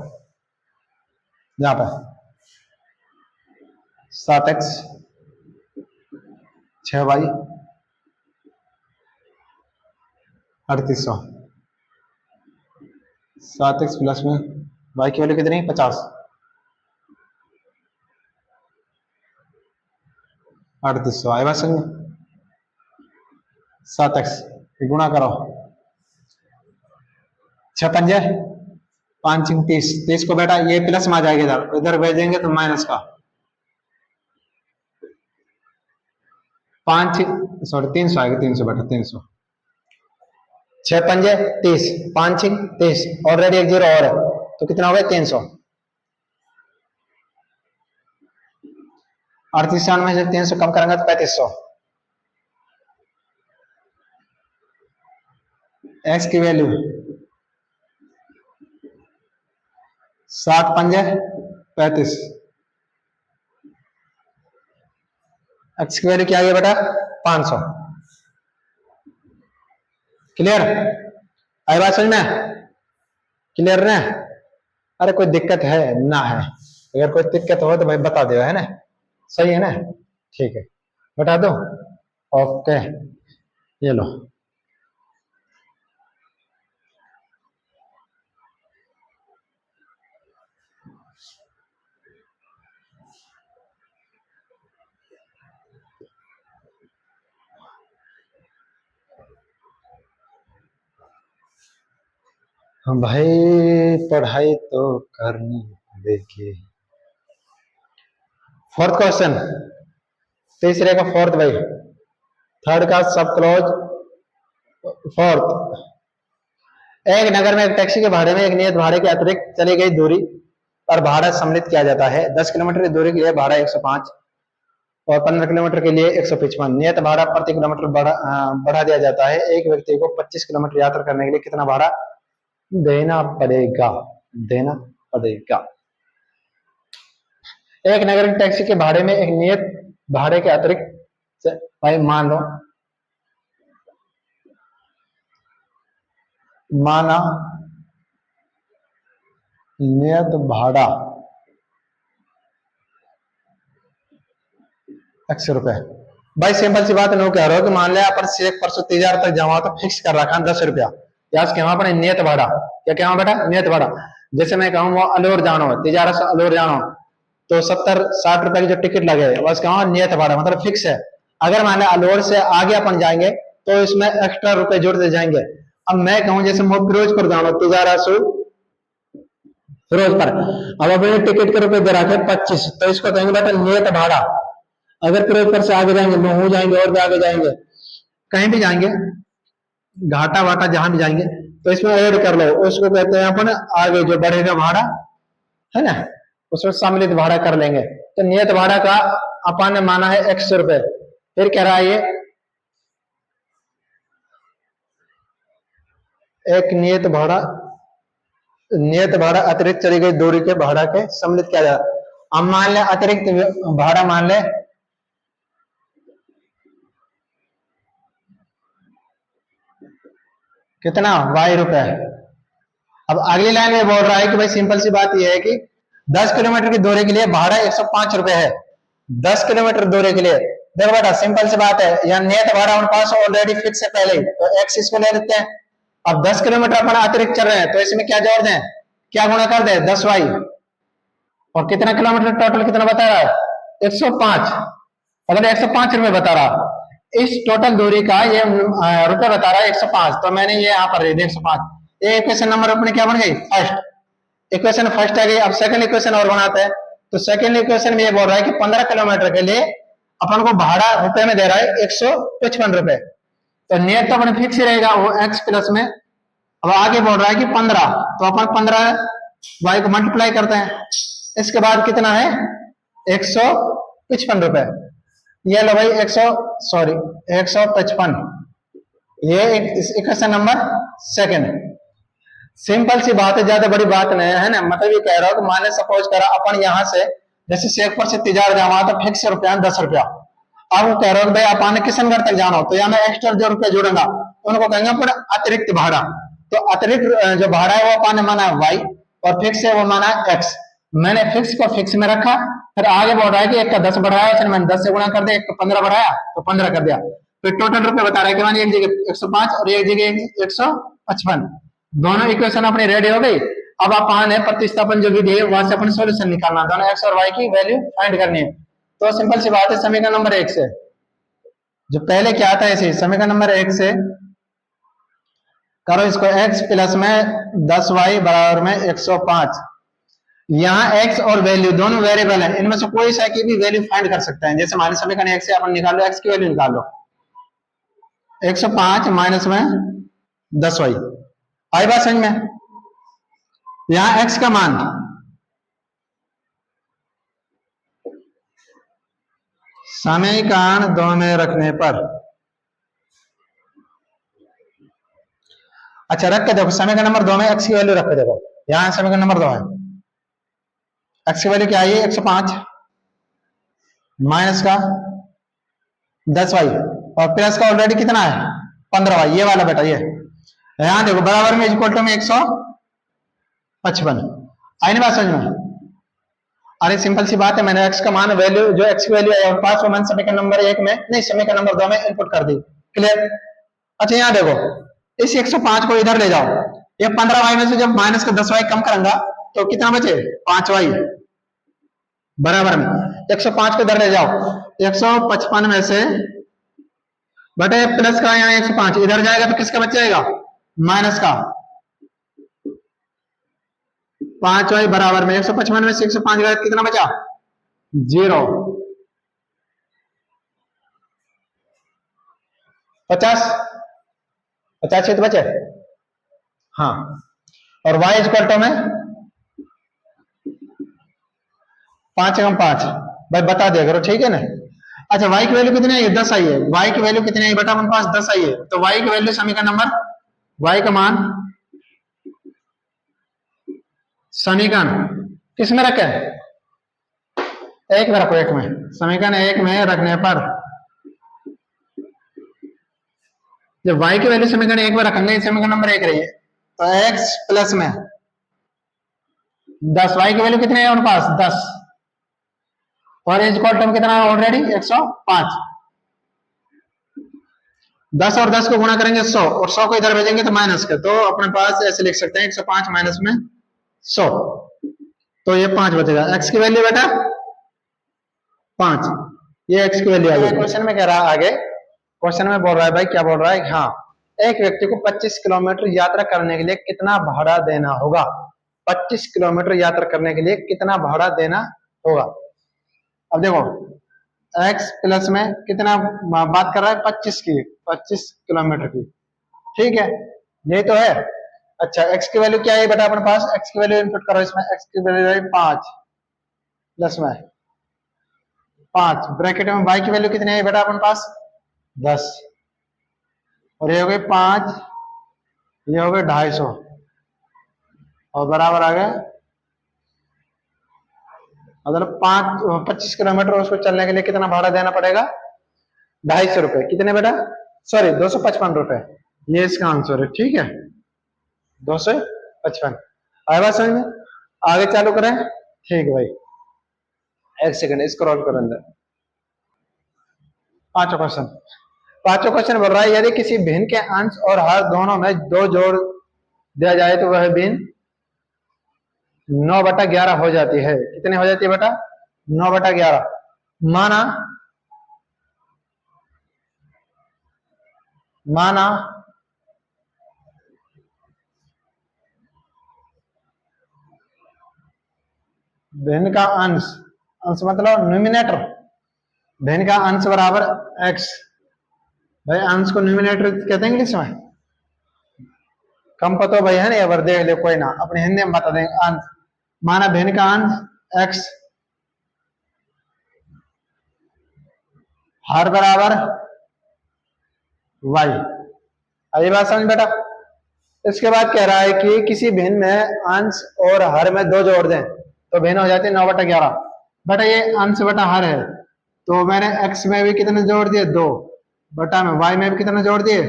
यहाँ पे 7x 6y 3800, 7x प्लस में y की वैल्यू कितनी 50, 3800 आए बात समझ। 7x गुणा करो, 6 पंजे 5 30, 30 को बेटा ये प्लस में आ जाएगा, इधर इधर भेजेंगे तो माइनस का 5 सॉरी 300 आएगा, 300 बेटा 300, 6 पंजे 30, 5 30, ऑलरेडी एक जीरो और है तो कितना हो गया 300, 38 में से 300 कम करेंगे तो 3500, x की वैल्यू 7 पंजे 35, x की वैल्यू क्या आ गया बेटा 500। क्लियर, आई बात समझ में, क्लियर ना। अरे कोई दिक्कत है ना है, अगर कोई दिक्कत हो तो भाई बता दो, है ना, सही है ना, ठीक है बता दो, ओके ये लो। हम भाई पढ़ाई तो करनी देखिए। फोर्थ क्वेश्चन, तीसरे का फोर्थ भाई, थर्ड का सब क्लोज फोर्थ। एक नगर में एक टैक्सी के भाड़े में एक नियत भाड़े के अतिरिक्त चली गई दूरी पर भाड़ा सम्मिलित किया जाता है। 10 किलोमीटर की दूरी के लिए भाड़ा 105 और 15 किलोमीटर के लिए 155। नियत भाड़ा प्रति किलोमीटर बढ़ा दिया जाता है। एक व्यक्ति को 25 किलोमीटर यात्रा करने के लिए कितना भाड़ा देना पड़ेगा, देना पड़ेगा। एक नगर की टैक्सी के भाड़े में एक नियत भाड़े के अतिरिक्त भाई माना नियत भाड़ा 100 रुपए। भाई सिंपल सी बात नो कह रहा हो कि मान लिया अपन से 1 तक जमा तो फिक्स कर रखा 10 रुपया, याद क्या अपने नियत भाड़ा, क्या क्या बेटा नियत भाड़ा। जैसे मैं कहूँ वो अलौर जानो, तिजारा से अलौर जानो तो 70-60 रुपए की जो टिकट लगे बस कहूँ नियत भाड़ा मतलब फिक्स है। अगर मान लिया अलौर से आगे अपन जाएंगे तो इसमें एक्स्ट्रा रुपए जोड़ते जाएंगे। अब मैं कहूँ जैसे फिरोजपुर जानो, तिजारा से फिरोजपुर, अब अपने टिकट के रुपए दे रखे 25, तो इसको कहेंगे बेटा नियत भाड़ा। अगर फिरोजपुर से आगे जाएंगे, महू जाएंगे और भी आगे जाएंगे, कहीं भी जाएंगे, घाटा वाटा जहां भी जाएंगे तो इसमें ऐड कर लो, उसको कहते हैं अपन आगे जो बढ़ेगा भाड़ा है ना, उसमें सम्मिलित भाड़ा कर लेंगे। तो नियत भाड़ा का अपन ने माना है 100 रुपए। फिर कह रहा है ये एक नियत भाड़ा अतिरिक्त चली गई दूरी के भाड़ा के सम्मिलित किया जाए। अब मान ले अतिरिक्त भाड़ा मान ले कितना y रुपए। अब अगली लाइन में बोल रहा है कि भाई सिंपल सी बात यह है कि 10 किलोमीटर की दूरी के लिए भाड़ा 105 रुपए है। 10 किलोमीटर दूरी के लिए देखो बेटा सिंपल सी बात है, यहाँ नियत भाड़ा हमारे पास ऑलरेडी फिक्स है पहले ही, तो x इसको ले लेते हैं। अब 10 किलोमीटर अपन अतिरिक्त चल रहे हैं तो इसमें क्या जोड़ दें, क्या गुणा कर दे 10y, और कितना किलोमीटर टोटल कितना बता रहा है 105, मतलब 105 रुपए बता रहा। इस टोटल दूरी का ये रुपए बता रहा है 105, तो मैंने ये यहाँ पर 105। ये इक्वेशन नंबर अपने क्या बन गई फर्स्ट इक्वेशन, फर्स्ट आ गई। अब सेकंड इक्वेशन और बनाते हैं, तो सेकंड इक्वेशन में ये बोल रहा है कि 15 किलोमीटर के लिए अपन को भाड़ा रुपए में दे रहा है 155 रुपए, तो नियत तो अपने फिक्स ही रहेगा वो x प्लस में। अब आगे बोल रहा है कि 15, तो अपन 15 y को मल्टीप्लाई करते हैं, इसके बाद कितना है 155 रुपए। ये लो भाई 155, ये इक्वेशन नंबर सेकंड। सिंपल सी बात है, ज्यादा बड़ी बात नहीं है ना। मतलब ये कह रहा हूं कि मान सपोज करा अपन यहाँ से जैसे शेखपुर से तिजार जावा तो फिक्स रुपया 10 रुपया। अब वो कह रहा हूँ भाई आप आने किशनगढ़ तक जाना हो तो यहाँ मैं एक्स्ट्रा जो रुपया जोड़ूंगा उनको कहेंगे पर अतिरिक्त भाड़ा। तो अतिरिक्त जो भाड़ा है वो अपन ने माना y और फिक्स है वो माना x। मैंने फिक्स को फिक्स में रखा, फिर आगे बोल रहा है कि एक का 10 बढ़ाया, फिर मैंने 10 से गुणा कर दिया, एक का 15 बढ़ाया तो 15 कर दिया। फिर टोटल रुपए बता रहा है कि मान एक जगह 105 और एक जगह 155। दोनों इक्वेशन अपनी रेडी हो गई। अब अपन है प्रतिस्थापन जो विधि है वहां से अपन सॉल्यूशन निकालना, दोनों एक्स और वाई की वैल्यू फाइंड करनी है। तो सिंपल सी बात है, समीकरण नंबर 1 से जो पहले क्या आता है ऐसे समीकरण नंबर 1 से करो इसको, x प्लस में 10y बराबर में 105। यहाँ x और वैल्यू दोनों वेरिएबल है, इनमें से कोई सा की भी वैल्यू फाइंड कर सकते हैं। जैसे हमारे समीकरण 1 से अपन निकाल लो x की वैल्यू निकाल लो, 105 माइनस में 10y। आई बात समझ में? यहाँ x का मान समीकरण 2 में रखने पर, अच्छा रख के देखो समीकरण नंबर 2 में x की वैल्यू रख के देखो। यहाँ समीकरण नंबर 2 है, x की वैल्यू क्या आई है 105 माइनस का 10y और प्लस का ऑलरेडी कितना है 15y, ये वाला बेटा ये। यहाँ देखो बराबर में इक्वल टू में 155। आई नहीं बात समझ में? अरे सिंपल सी बात है, मैंने x का मान वैल्यू जो x की वैल्यू है और 5 मैंने समीकरण नंबर 1 में नहीं समीकरण नंबर 2 में इनपुट कर दी। क्लियर? अच्छा यहाँ देखो इस 105 को इधर ले जाओ, ये 15y में से जब माइनस का 10y कम करूंगा तो कितना बचे 5y बराबर में 105 को इधर ले जाओ, 155 में से बटे प्लस का यहाँ 105 इधर जाएगा तो किसका बच जाएगा माइनस का 5y बराबर में 155 में से 105 गया कितना बचा 0, 50 तो बचे हाँ। और y इक्वल टू में 5 कम 5 भाई बता दिया करो, ठीक है ना। अच्छा y की वैल्यू कितनी आई है 10 आई है, y की वैल्यू कितनी आई बेटा अपने पास 10 आई है, तो y की वैल्यू समीकरण नंबर y का मान समीकरण किस में रखे 1 में रखो, 1 में समीकरण 1 में रखने पर जब y की वैल्यू समीकरण 1 में रखेंगे समीकरण नंबर 1 रही है तो x प्लस में 10 y की वैल्यू कितनी है उनके पास 10 और एज इक्वल टू कितना है ऑलरेडी 105। 10 और 10 को गुणा करेंगे 100 और 100 को इधर भेजेंगे तो माइनस का, तो अपने पास ऐसे लिख सकते हैं 105 माइनस में 100 तो ये 5 बचेगा। x की वैल्यू बेटा 5, ये x की वैल्यू आ गई। क्वेश्चन में कह रहा है आगे, क्वेश्चन में बोल रहा है भाई क्या बोल रहा है, हाँ एक व्यक्ति को 25 किलोमीटर यात्रा करने के लिए कितना भाड़ा देना होगा, 25 किलोमीटर यात्रा करने के लिए कितना भाड़ा देना होगा। अब देखो x प्लस में कितना बात कर रहा है 25 की, 25 किलोमीटर की, ठीक है यही तो है। अच्छा x की वैल्यू क्या है बेटा अपने पास, x की वैल्यू इनपुट करो इसमें, x की वैल्यू है 5 प्लस में 5 ब्रैकेट में y की वैल्यू कितनी है बेटा अपने पास 10 और ये हो गए 5, ये हो गए 250 और बराबर आ गया मतलब 25 किलोमीटर उसको चलने के लिए कितना भाड़ा देना पड़ेगा 250 रुपए, कितने बेटा सॉरी 255 रुपए, ये इसका आंसर है, ठीक है 255। आए बात समझ में? आगे चालू करें, ठीक है भाई एक सेकंड स्क्रॉल करो अंदर। पांचों क्वेश्चन बोल रहा है यदि किसी भिन्न के अंश और हर दोनों में 2 जोड़ दिया जाए तो वह भिन्न 9/11 हो जाती है। कितने हो जाती है बेटा 9/11। माना भिन्न का अंश मतलब न्यूमिनेटर, भिन्न का अंश बराबर x, भाई अंश को न्यूमिनेटर कहते हैं इंग्लिश में, कम पतो भाई है ना, देख ले कोई ना अपने हिंदी में बता देंगे अंश। माना भिन्न का अंश x हर बराबर y। अभी बात समझ बेटा। इसके बाद कह रहा है कि किसी भिन्न में अंश और हर में 2 जोड़ दें तो भिन्न हो जाती है 9/11। बेटा ये अंश बटा हर है तो मैंने x में भी कितने जोड़ दिए 2 बटा में, y में भी कितने जोड़ दिए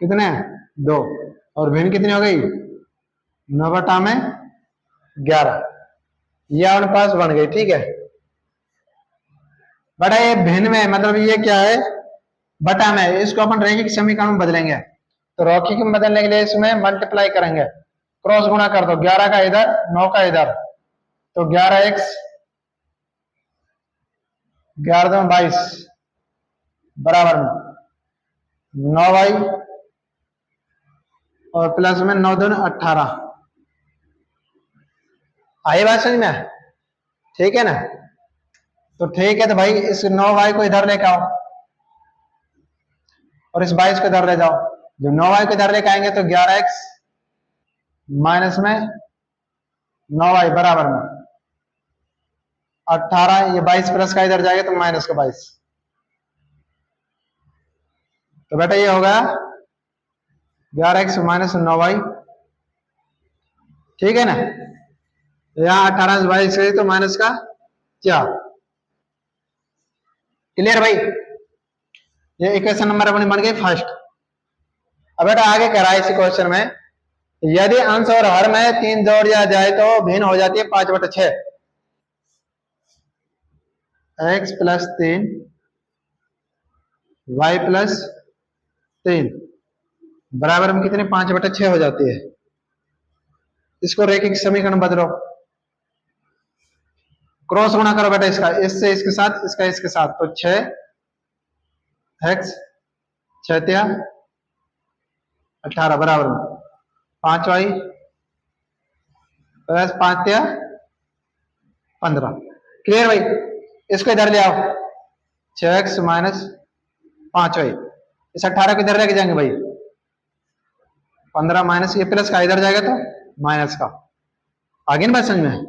कितने 2 और भिन्न कितनी हो गई 9/11, ये हमारे पास बन गई, ठीक है बटा ये भिन्न में मतलब ये क्या है बटा में, इसको अपन रैखिक समीकरण में बदलेंगे तो रॉकी को बदलने के लिए इसमें मल्टीप्लाई करेंगे, क्रॉस गुणा कर दो, 11 का इधर 9 का इधर, तो 11x 11 2 22 बराबर में 9y और प्लस में 9 2 18। आई बात समझ में? ठीक है ना? तो ठीक है, तो भाई इस 9y को इधर लेके आओ और इस 22 को इधर ले जाओ। जब 9y को इधर लेके आएंगे तो 11x माइनस में 9y बराबर में 18, ये 22 प्लस का इधर जाएगा तो माइनस का 22। तो बेटा ये होगा 11x माइनस 9y, ठीक है ना? यहाँ 18 से 22 तो माइनस का 4। क्लियर भाई? ये इक्वेशन नंबर अपनी बन गई फर्स्ट। अब बेटा आगे कह रहा है इसी क्वेश्चन में, यदि अंश और हर में 3 जोड़ दिया जाए तो भिन्न हो जाती है 5/6। x प्लस 3 y प्लस 3 बराबर में कितने 5/6 हो जाती है। इसको रैखिक समीकरण बदलो, क्रॉस गुणा करो बेटा, इसका इससे इसके साथ, इसका इसके साथ, तो 6x 6 18 बराबर में 5y प्लस 5 15। क्लियर भाई? इसको इधर ले आओ, 6x माइनस 5y, इस 18 को इधर लेके जाएंगे भाई, 15 माइनस ये प्लस का इधर जाएगा तो माइनस का। आगे ना बात समझ में?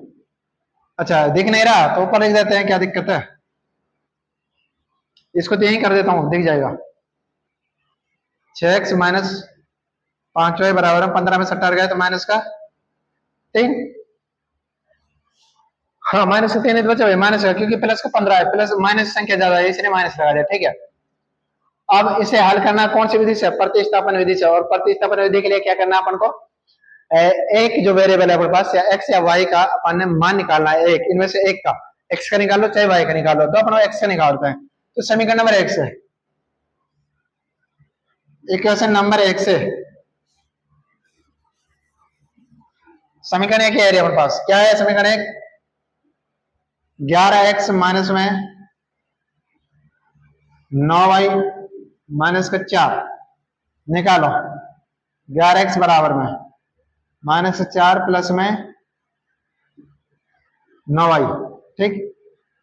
अच्छा दिख नहीं रहा तो ऊपर लिख देते हैं, क्या दिक्कत है? इसको तो यही कर देता हूं, दिख जाएगा। 6x माइनस 5y बराबर है 15 में 70 गया तो माइनस का 3। हाँ माइनस का 3 बचा माइनस का, क्योंकि प्लस का 15 है, प्लस माइनस संख्या ज्यादा है इसलिए माइनस लगा दिया, ठीक है। अब इसे हल करना कौन सी विधि से? प्रतिस्थापन विधि से। और प्रतिस्थापन विधि के लिए क्या करना है अपन को? एक जो वेरिएबल है अपने पास, या एक्स या वाई का अपन ने मान निकालना है, एक इनमें से एक का, एक्स का निकाल लो चाहे वाई का निकाल लो, तो अपन एक्स का निकालते हैं। तो समीकरण नंबर 1 से, इक्वेशन नंबर 1 से समीकरण 1 है अपने पास, क्या है समीकरण 1? 11x माइनस में 9y माइनस का 4 निकालो, 11x बराबर में माइनस 4 प्लस में 9y, ठीक,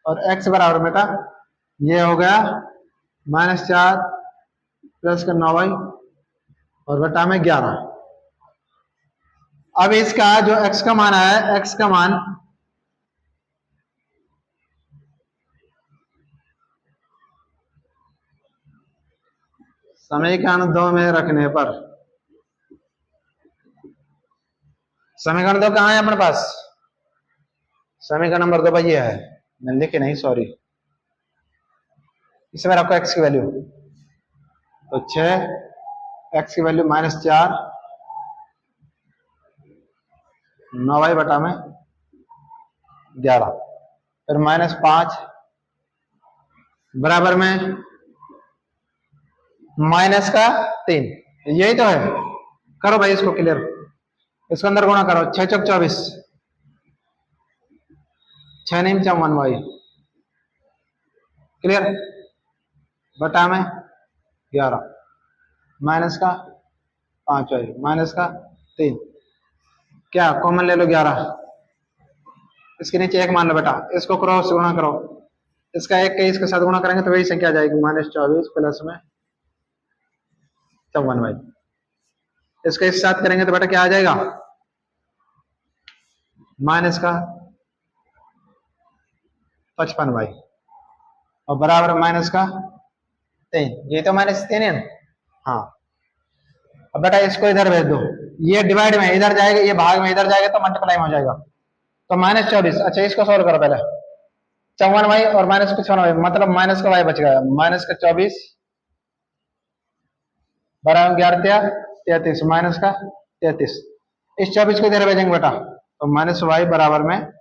और x बराबर में था, ये हो गया -4 प्लस का 9y और बटा में 11। अब इसका जो x का मान है, x का मान समीकरण 2 में रखने पर, समीकरण 2 कहां है अपने पास? समीकरण नंबर 2 भाई ये है, मैं लिखे नहीं, सॉरी, इसमें रखो x की वैल्यू, तो 6 x की वैल्यू -4 9y बटा में 11, फिर -5 बराबर में माइनस का 3, यही तो है। करो भाई इसको क्लियर, इसको अंदर गुणा करो, 6 चौक 24, 6 नहीं 54 भाई, क्लियर, बटा में 11 माइनस का 5 भाई माइनस का 3, क्या कॉमन ले लो 11, इसके नीचे 1 मान लो बेटा, इसको क्रॉस गुणा करो, इसका 1 के इसके साथ गुणा करेंगे तो वही संख्या आ जाएगी, -24 प्लस में 54 भाई, इसके इस साथ करेंगे तो बेटा क्या आ जाएगा? माइनस का 55 भाई और बराबर माइनस का 3, ये तो -3 है ना? हाँ, अब बेटा इसको इधर भेज दो, ये डिवाइड में इधर जाएगा, ये भाग में इधर जाएगा तो मल्टीप्लाई में हो जाएगा, तो -24। अच्छा इसको सॉल्व करो पहले, 54 वाई और -55 वाई, मतलब माइनस का वाई बच गया, -24 बराबर 11 33 माइनस का 33, इस 24 को इधर भेजेंगे बेटा, तो -y बराबर में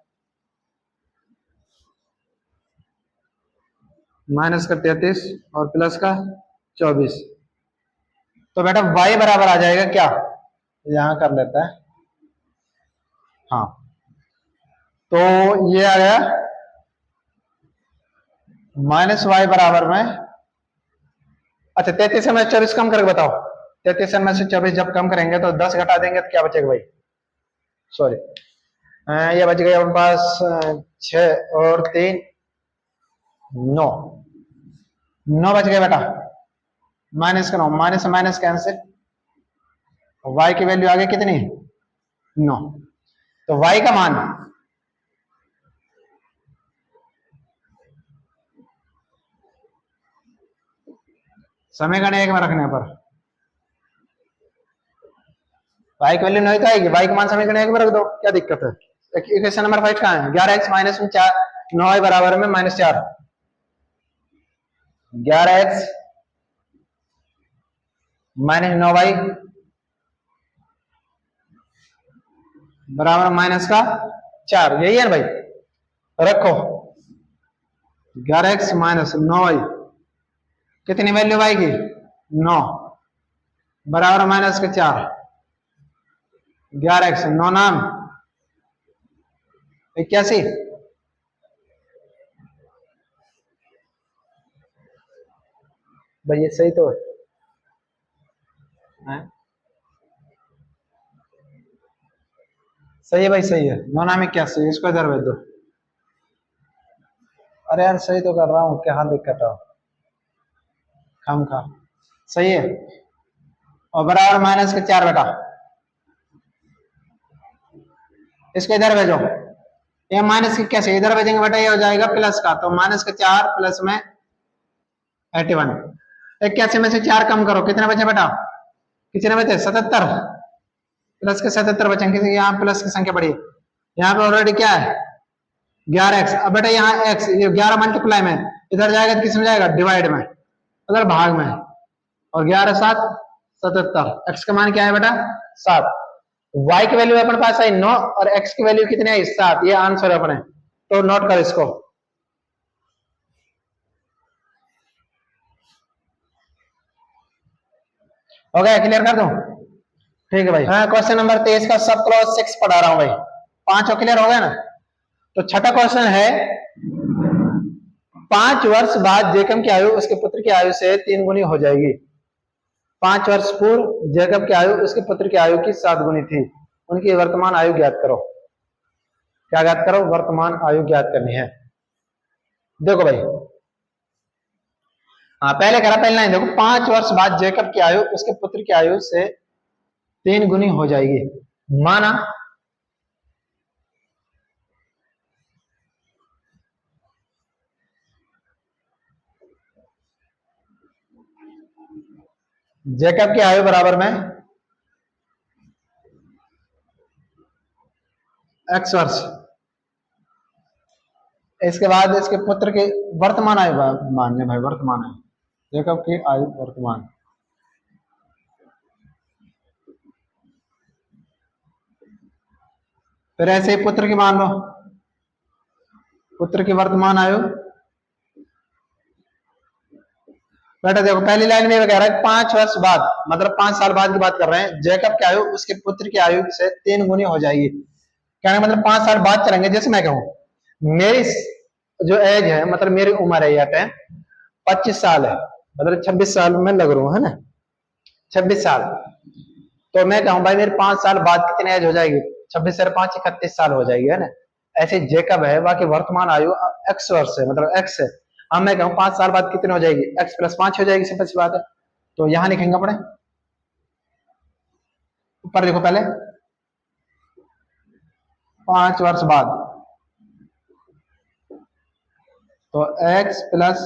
माइनस का 33 और प्लस का 24, तो बेटा y बराबर आ जाएगा क्या, यहां कर लेता है, हाँ तो ये आ गया -y बराबर में, अच्छा 33 में 24 कम करके बताओ, 33 में से 24 जब कम करेंगे तो 10 घटा देंगे तो क्या बचेगा भाई, सॉरी ये बच गया अपने पास 6 और 3 9, 9 बच गया बेटा, माइनस का 9, माइनस से माइनस कैंसिल, y की वैल्यू आ गई कितनी 9, तो y का मान समीकरण 1 में रखने पर y की वैल्यू नहीं तो आएगी, y का मान समीकरण 1 में रख दो, क्या दिक्कत है। इक्वेशन नंबर 5 कहाँ है, 11x माइनस 9y बराबर में -4, 11x माइनस 9y बराबर -4, यही है ना भाई, रखो 11x माइनस 9y कितनी वैल्यू आएगी 9 बराबर -4, 11x 9 नाम 81, भाई ये सही तो है, सही है भाई सही है, 9 नाम 81, इसको इधर भेज दो, अरे यार सही तो कर रहा हूँ, क्या दिक्कत है, खाम खा सही है, और बराबर -4 बेटा, इसको इधर भेजो, ये माइनस की कैसे इधर भेजेंगे बेटा, ये हो जाएगा प्लस का, तो -4 प्लस में 81, 81 में से 4 कम करो, कितने बचे बेटा, कितने बचे 77, प्लस के 77 बचेंगे, यहाँ प्लस की संख्या बढ़ी, यहाँ पे ऑलरेडी क्या है 11x, अब बेटा यहाँ x, ये 11 मल्टीप्लाई में इधर जाएगा तो किस में जाएगा डिवाइड में, अगर भाग में, और 11 7 77, x का मान क्या है बेटा 7, y की वैल्यू अपने पास आई 9 और x की वैल्यू कितनी आई 7, ये आंसर है अपने, तो नोट कर इसको, हो गया, क्लियर कर दूं, ठीक है भाई। हाँ क्वेश्चन नंबर 23 का सब क्लॉज 6 पढ़ा रहा हूं भाई, 5 क्लियर हो गया ना। तो छठा क्वेश्चन है, 5 वर्ष बाद जेकब की आयु उसके पुत्र की आयु से 3 गुनी हो जाएगी। 5 वर्ष पूर्व जेकब की आयु उसके पुत्र की आयु की 7 गुनी थी, उनकी वर्तमान आयु ज्ञात करो। क्या ज्ञात करो, वर्तमान आयु ज्ञात करनी है। देखो भाई, हाँ पहले करा, पहले लाइन देखो, 5 वर्ष बाद जेकब की आयु उसके पुत्र की आयु से 3 गुनी हो जाएगी, माना जेकब की आयु बराबर में x वर्ष, इसके बाद इसके पुत्र की वर्तमान आयु मान्य भाई, वर्तमान आयु जेकब की आयु वर्तमान, फिर ऐसे ही पुत्र की मान लो, पुत्र की वर्तमान आयु, बेटा देखो पहली लाइन में कह रहा है 5 वर्ष बाद, मतलब 5 साल बाद की बात कर रहे हैं, जेकब की आयु उसके पुत्र की आयु से 3 गुनी हो जाएगी। कहने मतलब 5 साल बाद चलेंगे, जैसे मैं कहूं मेरी जो एज है, मतलब मेरी उम्र है यहाँ पे 25 साल है, मतलब 26 साल में लग रहा हूं, है ना 26 साल, तो मैं कहूं भाई मेरे 5 साल बाद कितनी एज हो जाएगी, 26 से 5 31 साल हो जाएगी, है ना। ऐसे जेकब है, बाकी वर्तमान आयु x वर्ष है, मतलब x है, अब मैं कहूं 5 साल बाद कितनी हो जाएगी, x + 5 हो जाएगी, सिंपल सी बात है। तो यहां लिखेंगे अपने, ऊपर देखो पहले 5 वर्ष बाद, तो x +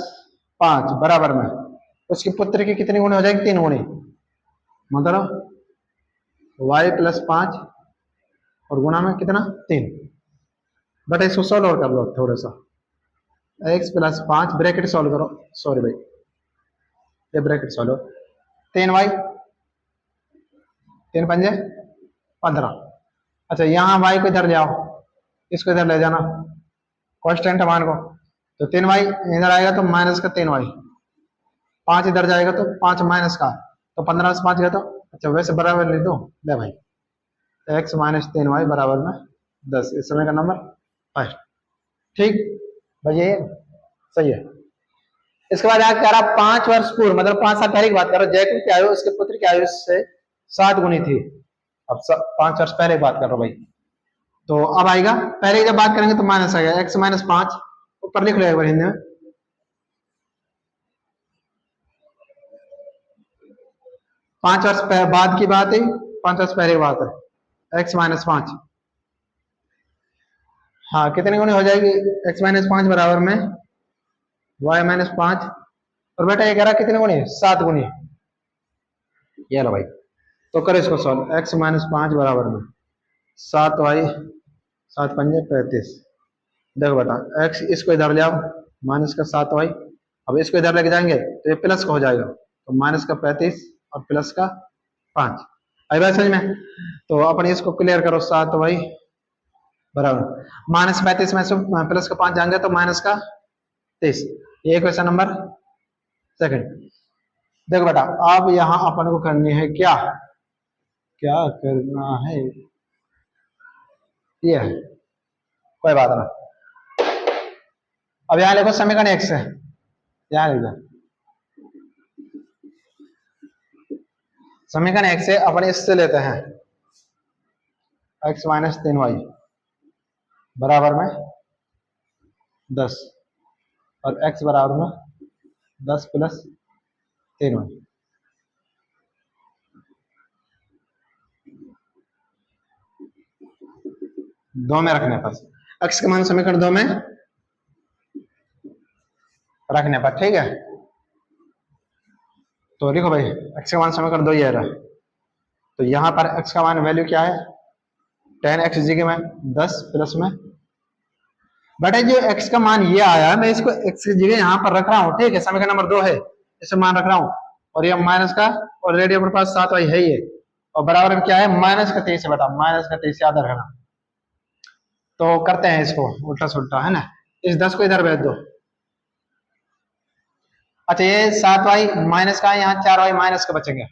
5 बराबर में उसके पुत्र की कितनी गुनी हो जाएगी, 3 गुनी, मतलब y + 5 और गुणा में कितना 3, बट इसको सॉल्व कर लो थोड़ा सा, x + 5 ब्रैकेट सॉल्व करो, सॉरी भाई ये ब्रैकेट सॉल्व, 3y 3 पंजे 15, अच्छा यहाँ y को इधर ले आओ, इसको इधर ले जाना कांस्टेंट मान को, तो 3y इधर आएगा तो -3y, 5 इधर जाएगा तो 5 माइनस का, तो 15 से 5 गया तो अच्छा वैसे बराबर ले दो ले भाई, x माइनस 3y बराबर में 10, इस समय का नंबर फर्स्ट। ठीक भाई ये सही है। इसके बाद आगे कह रहा 5 वर्ष पूर्व, मतलब 5 साल पहले की बात कर रहा, जयकुल की आयु उसके पुत्र की आयु से 7 गुनी थी। अब 5 वर्ष पहले की बात कर रहा हूं भाई। तो अब आएगा, पहले जब बात करेंगे तो माइनस आ गया, x माइनस 5 ऊपर लिख लो एक बार हिंदी में। 5 वर्ष बाद की बात है, 5 वर्ष पहले की बात है, x माइनस 5। हाँ कितने गुनी हो जाएगी, x माइनस 5 बराबर में y माइनस 5, और बेटा ये कह रहा कितने गुनी, 7 गुनी। ये लो भाई, तो करो इसको सॉल्व, x माइनस 5 बराबर में 7y, 7 पंजे 35। देखो बेटा x इसको इधर ले आओ, माइनस का 7y, अब इसको इधर लेके जाएंगे तो ये प्लस का हो जाएगा, तो माइनस का 35 और प्लस का 5। आई बात समझ में? तो अपन इसको क्लियर करो, 7y बराबर माइनस 35 में से प्लस का 5 जाएंगे तो माइनस का 23। ये क्वेश्चन नंबर सेकंड। देखो बेटा अब यहाँ अपन को करनी है क्या, क्या करना है, ये है कोई बात ना। अब यहाँ लिखो समीकरण x है, यहाँ लिख दो समीकरण x से अपन इससे लेते हैं x माइनस 3y बराबर में 10 और x बराबर में 10 प्लस 3y। दो में रखने पर x का मान समीकरण 2 में रखने पर, ठीक है। तो लिखो भाई x का मान समीकरण 2 ही है रहा, तो यहाँ पर x का मान वैल्यू क्या है, 10x जी के में 10 प्लस में, बेटा जो x का मान ये आया मैं इसको x की जगह यहाँ पर रख रहा हूँ, ठीक है, समीकरण नंबर 2 है, इसे मान रख रहा हूँ, और ये माइनस का ऑलरेडी अपने पास 7y है ये, और बराबर में क्या है माइनस का 23 है बेटा, माइनस का 23 याद रखना। तो करते हैं इसको उल्टा सुल्टा, है ना, इस 10 को इधर भेज दो। अच्छा ये 7y माइनस का है, यहाँ 4y माइनस का बचेंगे,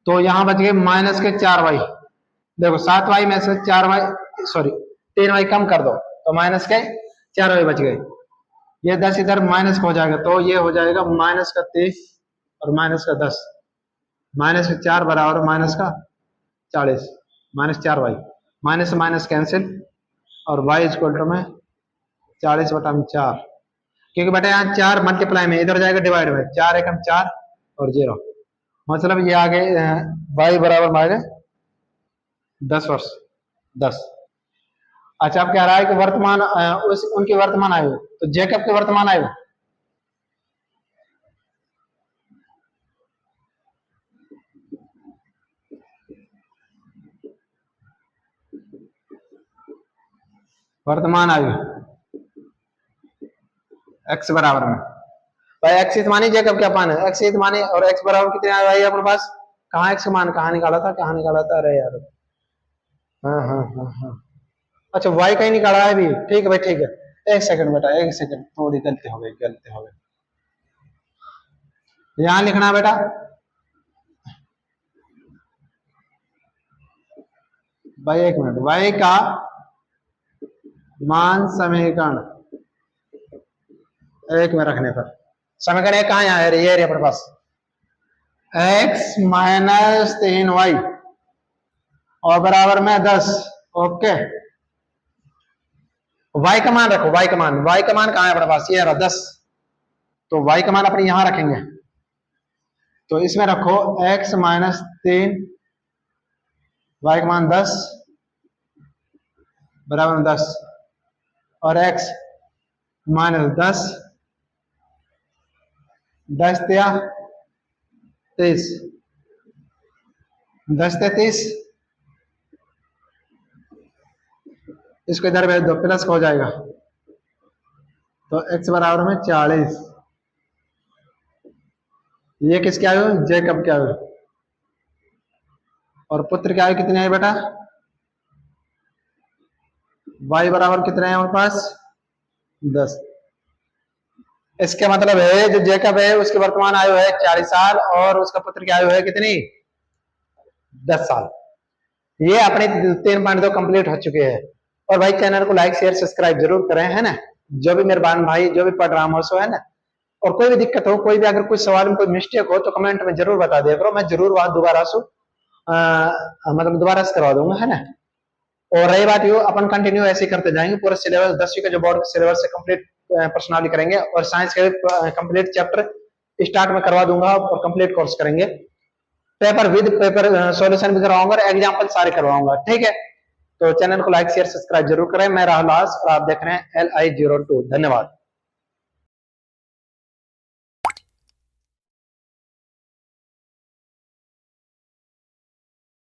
तो यहाँ बच गए माइनस के 4y। देखो 7y में से 4y सॉरी 3y कम कर दो तो माइनस के 4y बच गए, ये 10 इधर माइनस का हो जाएगा, तो ये हो जाएगा माइनस का 23 और माइनस का 10, माइनस का 4 बराबर माइनस का 40, minus 4y, minus minus cancel और y इक्वल टू में 40 बटा 4, क्योंकि बेटा यहाँ 4 मल्टीप्लाई में इधर जाएगा डिवाइड में, 4 एकम 4 और 0, मतलब ये आगे y बराबर में आएगा 10 वर्ष 10। अच्छा अब कह रहा है कि वर्तमान उनकी वर्तमान आयु, तो जैकब की वर्तमान आयु x बराबर में भाई, x मानी जैकब क्या पान है, x मानी और x बराबर कितने आए भाई अपने पास, कहाँ x मान कहाँ निकाला था, कहाँ निकाला था, अरे यार हाँ हाँ हाँ हाँ, अच्छा y कहीं निकाला है भी, ठीक है भाई ठीक है, एक सेकंड बेटा एक सेकंड, थोड़ी गलती हो गई, गलती हो गई, यहाँ लिखना बेटा भाई, एक मिनट, y का मान समीकरण एक में रखने पर, समीकरण एक कहाँ यहाँ है, ये अपने पास x माइनस 3y और बराबर में 10, ओके। y का मान रखो, y का मान कहाँ है अपने पास, ये रहा 10, तो y का मान अपने यहां रखेंगे, तो इसमें रखो x माइनस 3 y का मान 10 बराबर में 10 और x माइनस 10 10 दिया 30, 10 से 30, इसको इधर भेज दो प्लस का हो जाएगा, तो x बराबर में 40, ये किसकी आयु, जैकब की आयु, और पुत्र की आयु कितनी है बेटा, y बराबर कितने हैं हमारे पास 10, इसका मतलब है जो जेकब है उसकी वर्तमान आयु है 40 साल और उसका पुत्र की आयु है कितनी 10 साल। ये अपने 3.2 कंप्लीट हो चुके हैं। और भाई चैनल को लाइक शेयर सब्सक्राइब जरूर करें, है ना। जो भी मेहरबान भाई जो भी पढ़ रहा हूँ सो, है ना। और कोई भी दिक्कत हो, कोई भी अगर कुछ सवाल में कोई मिस्टेक हो तो कमेंट में जरूर बता दिया करो, मैं जरूर वहां दोबारा से मतलब दोबारा से करवा दूंगा, है ना। और रही बात ये अपन कंटिन्यू ऐसे ही करते जाएंगे, पूरा सिलेबस 10वीं का जो बोर्ड सिलेबस से कंप्लीट पर्सनली करेंगे और साइंस के कंप्लीट चैप्टर स्टार्ट में करवा दूंगा और कंप्लीट कोर्स करेंगे। पेपर विद पेपर सॉल्यूशन भी करवाऊंगा और एग्जाम्पल सारे करवाऊंगा, ठीक है। तो चैनल को लाइक शेयर सब्सक्राइब जरूर करें। मैं राहुल दास और आप देख रहे हैं LI02। धन्यवाद।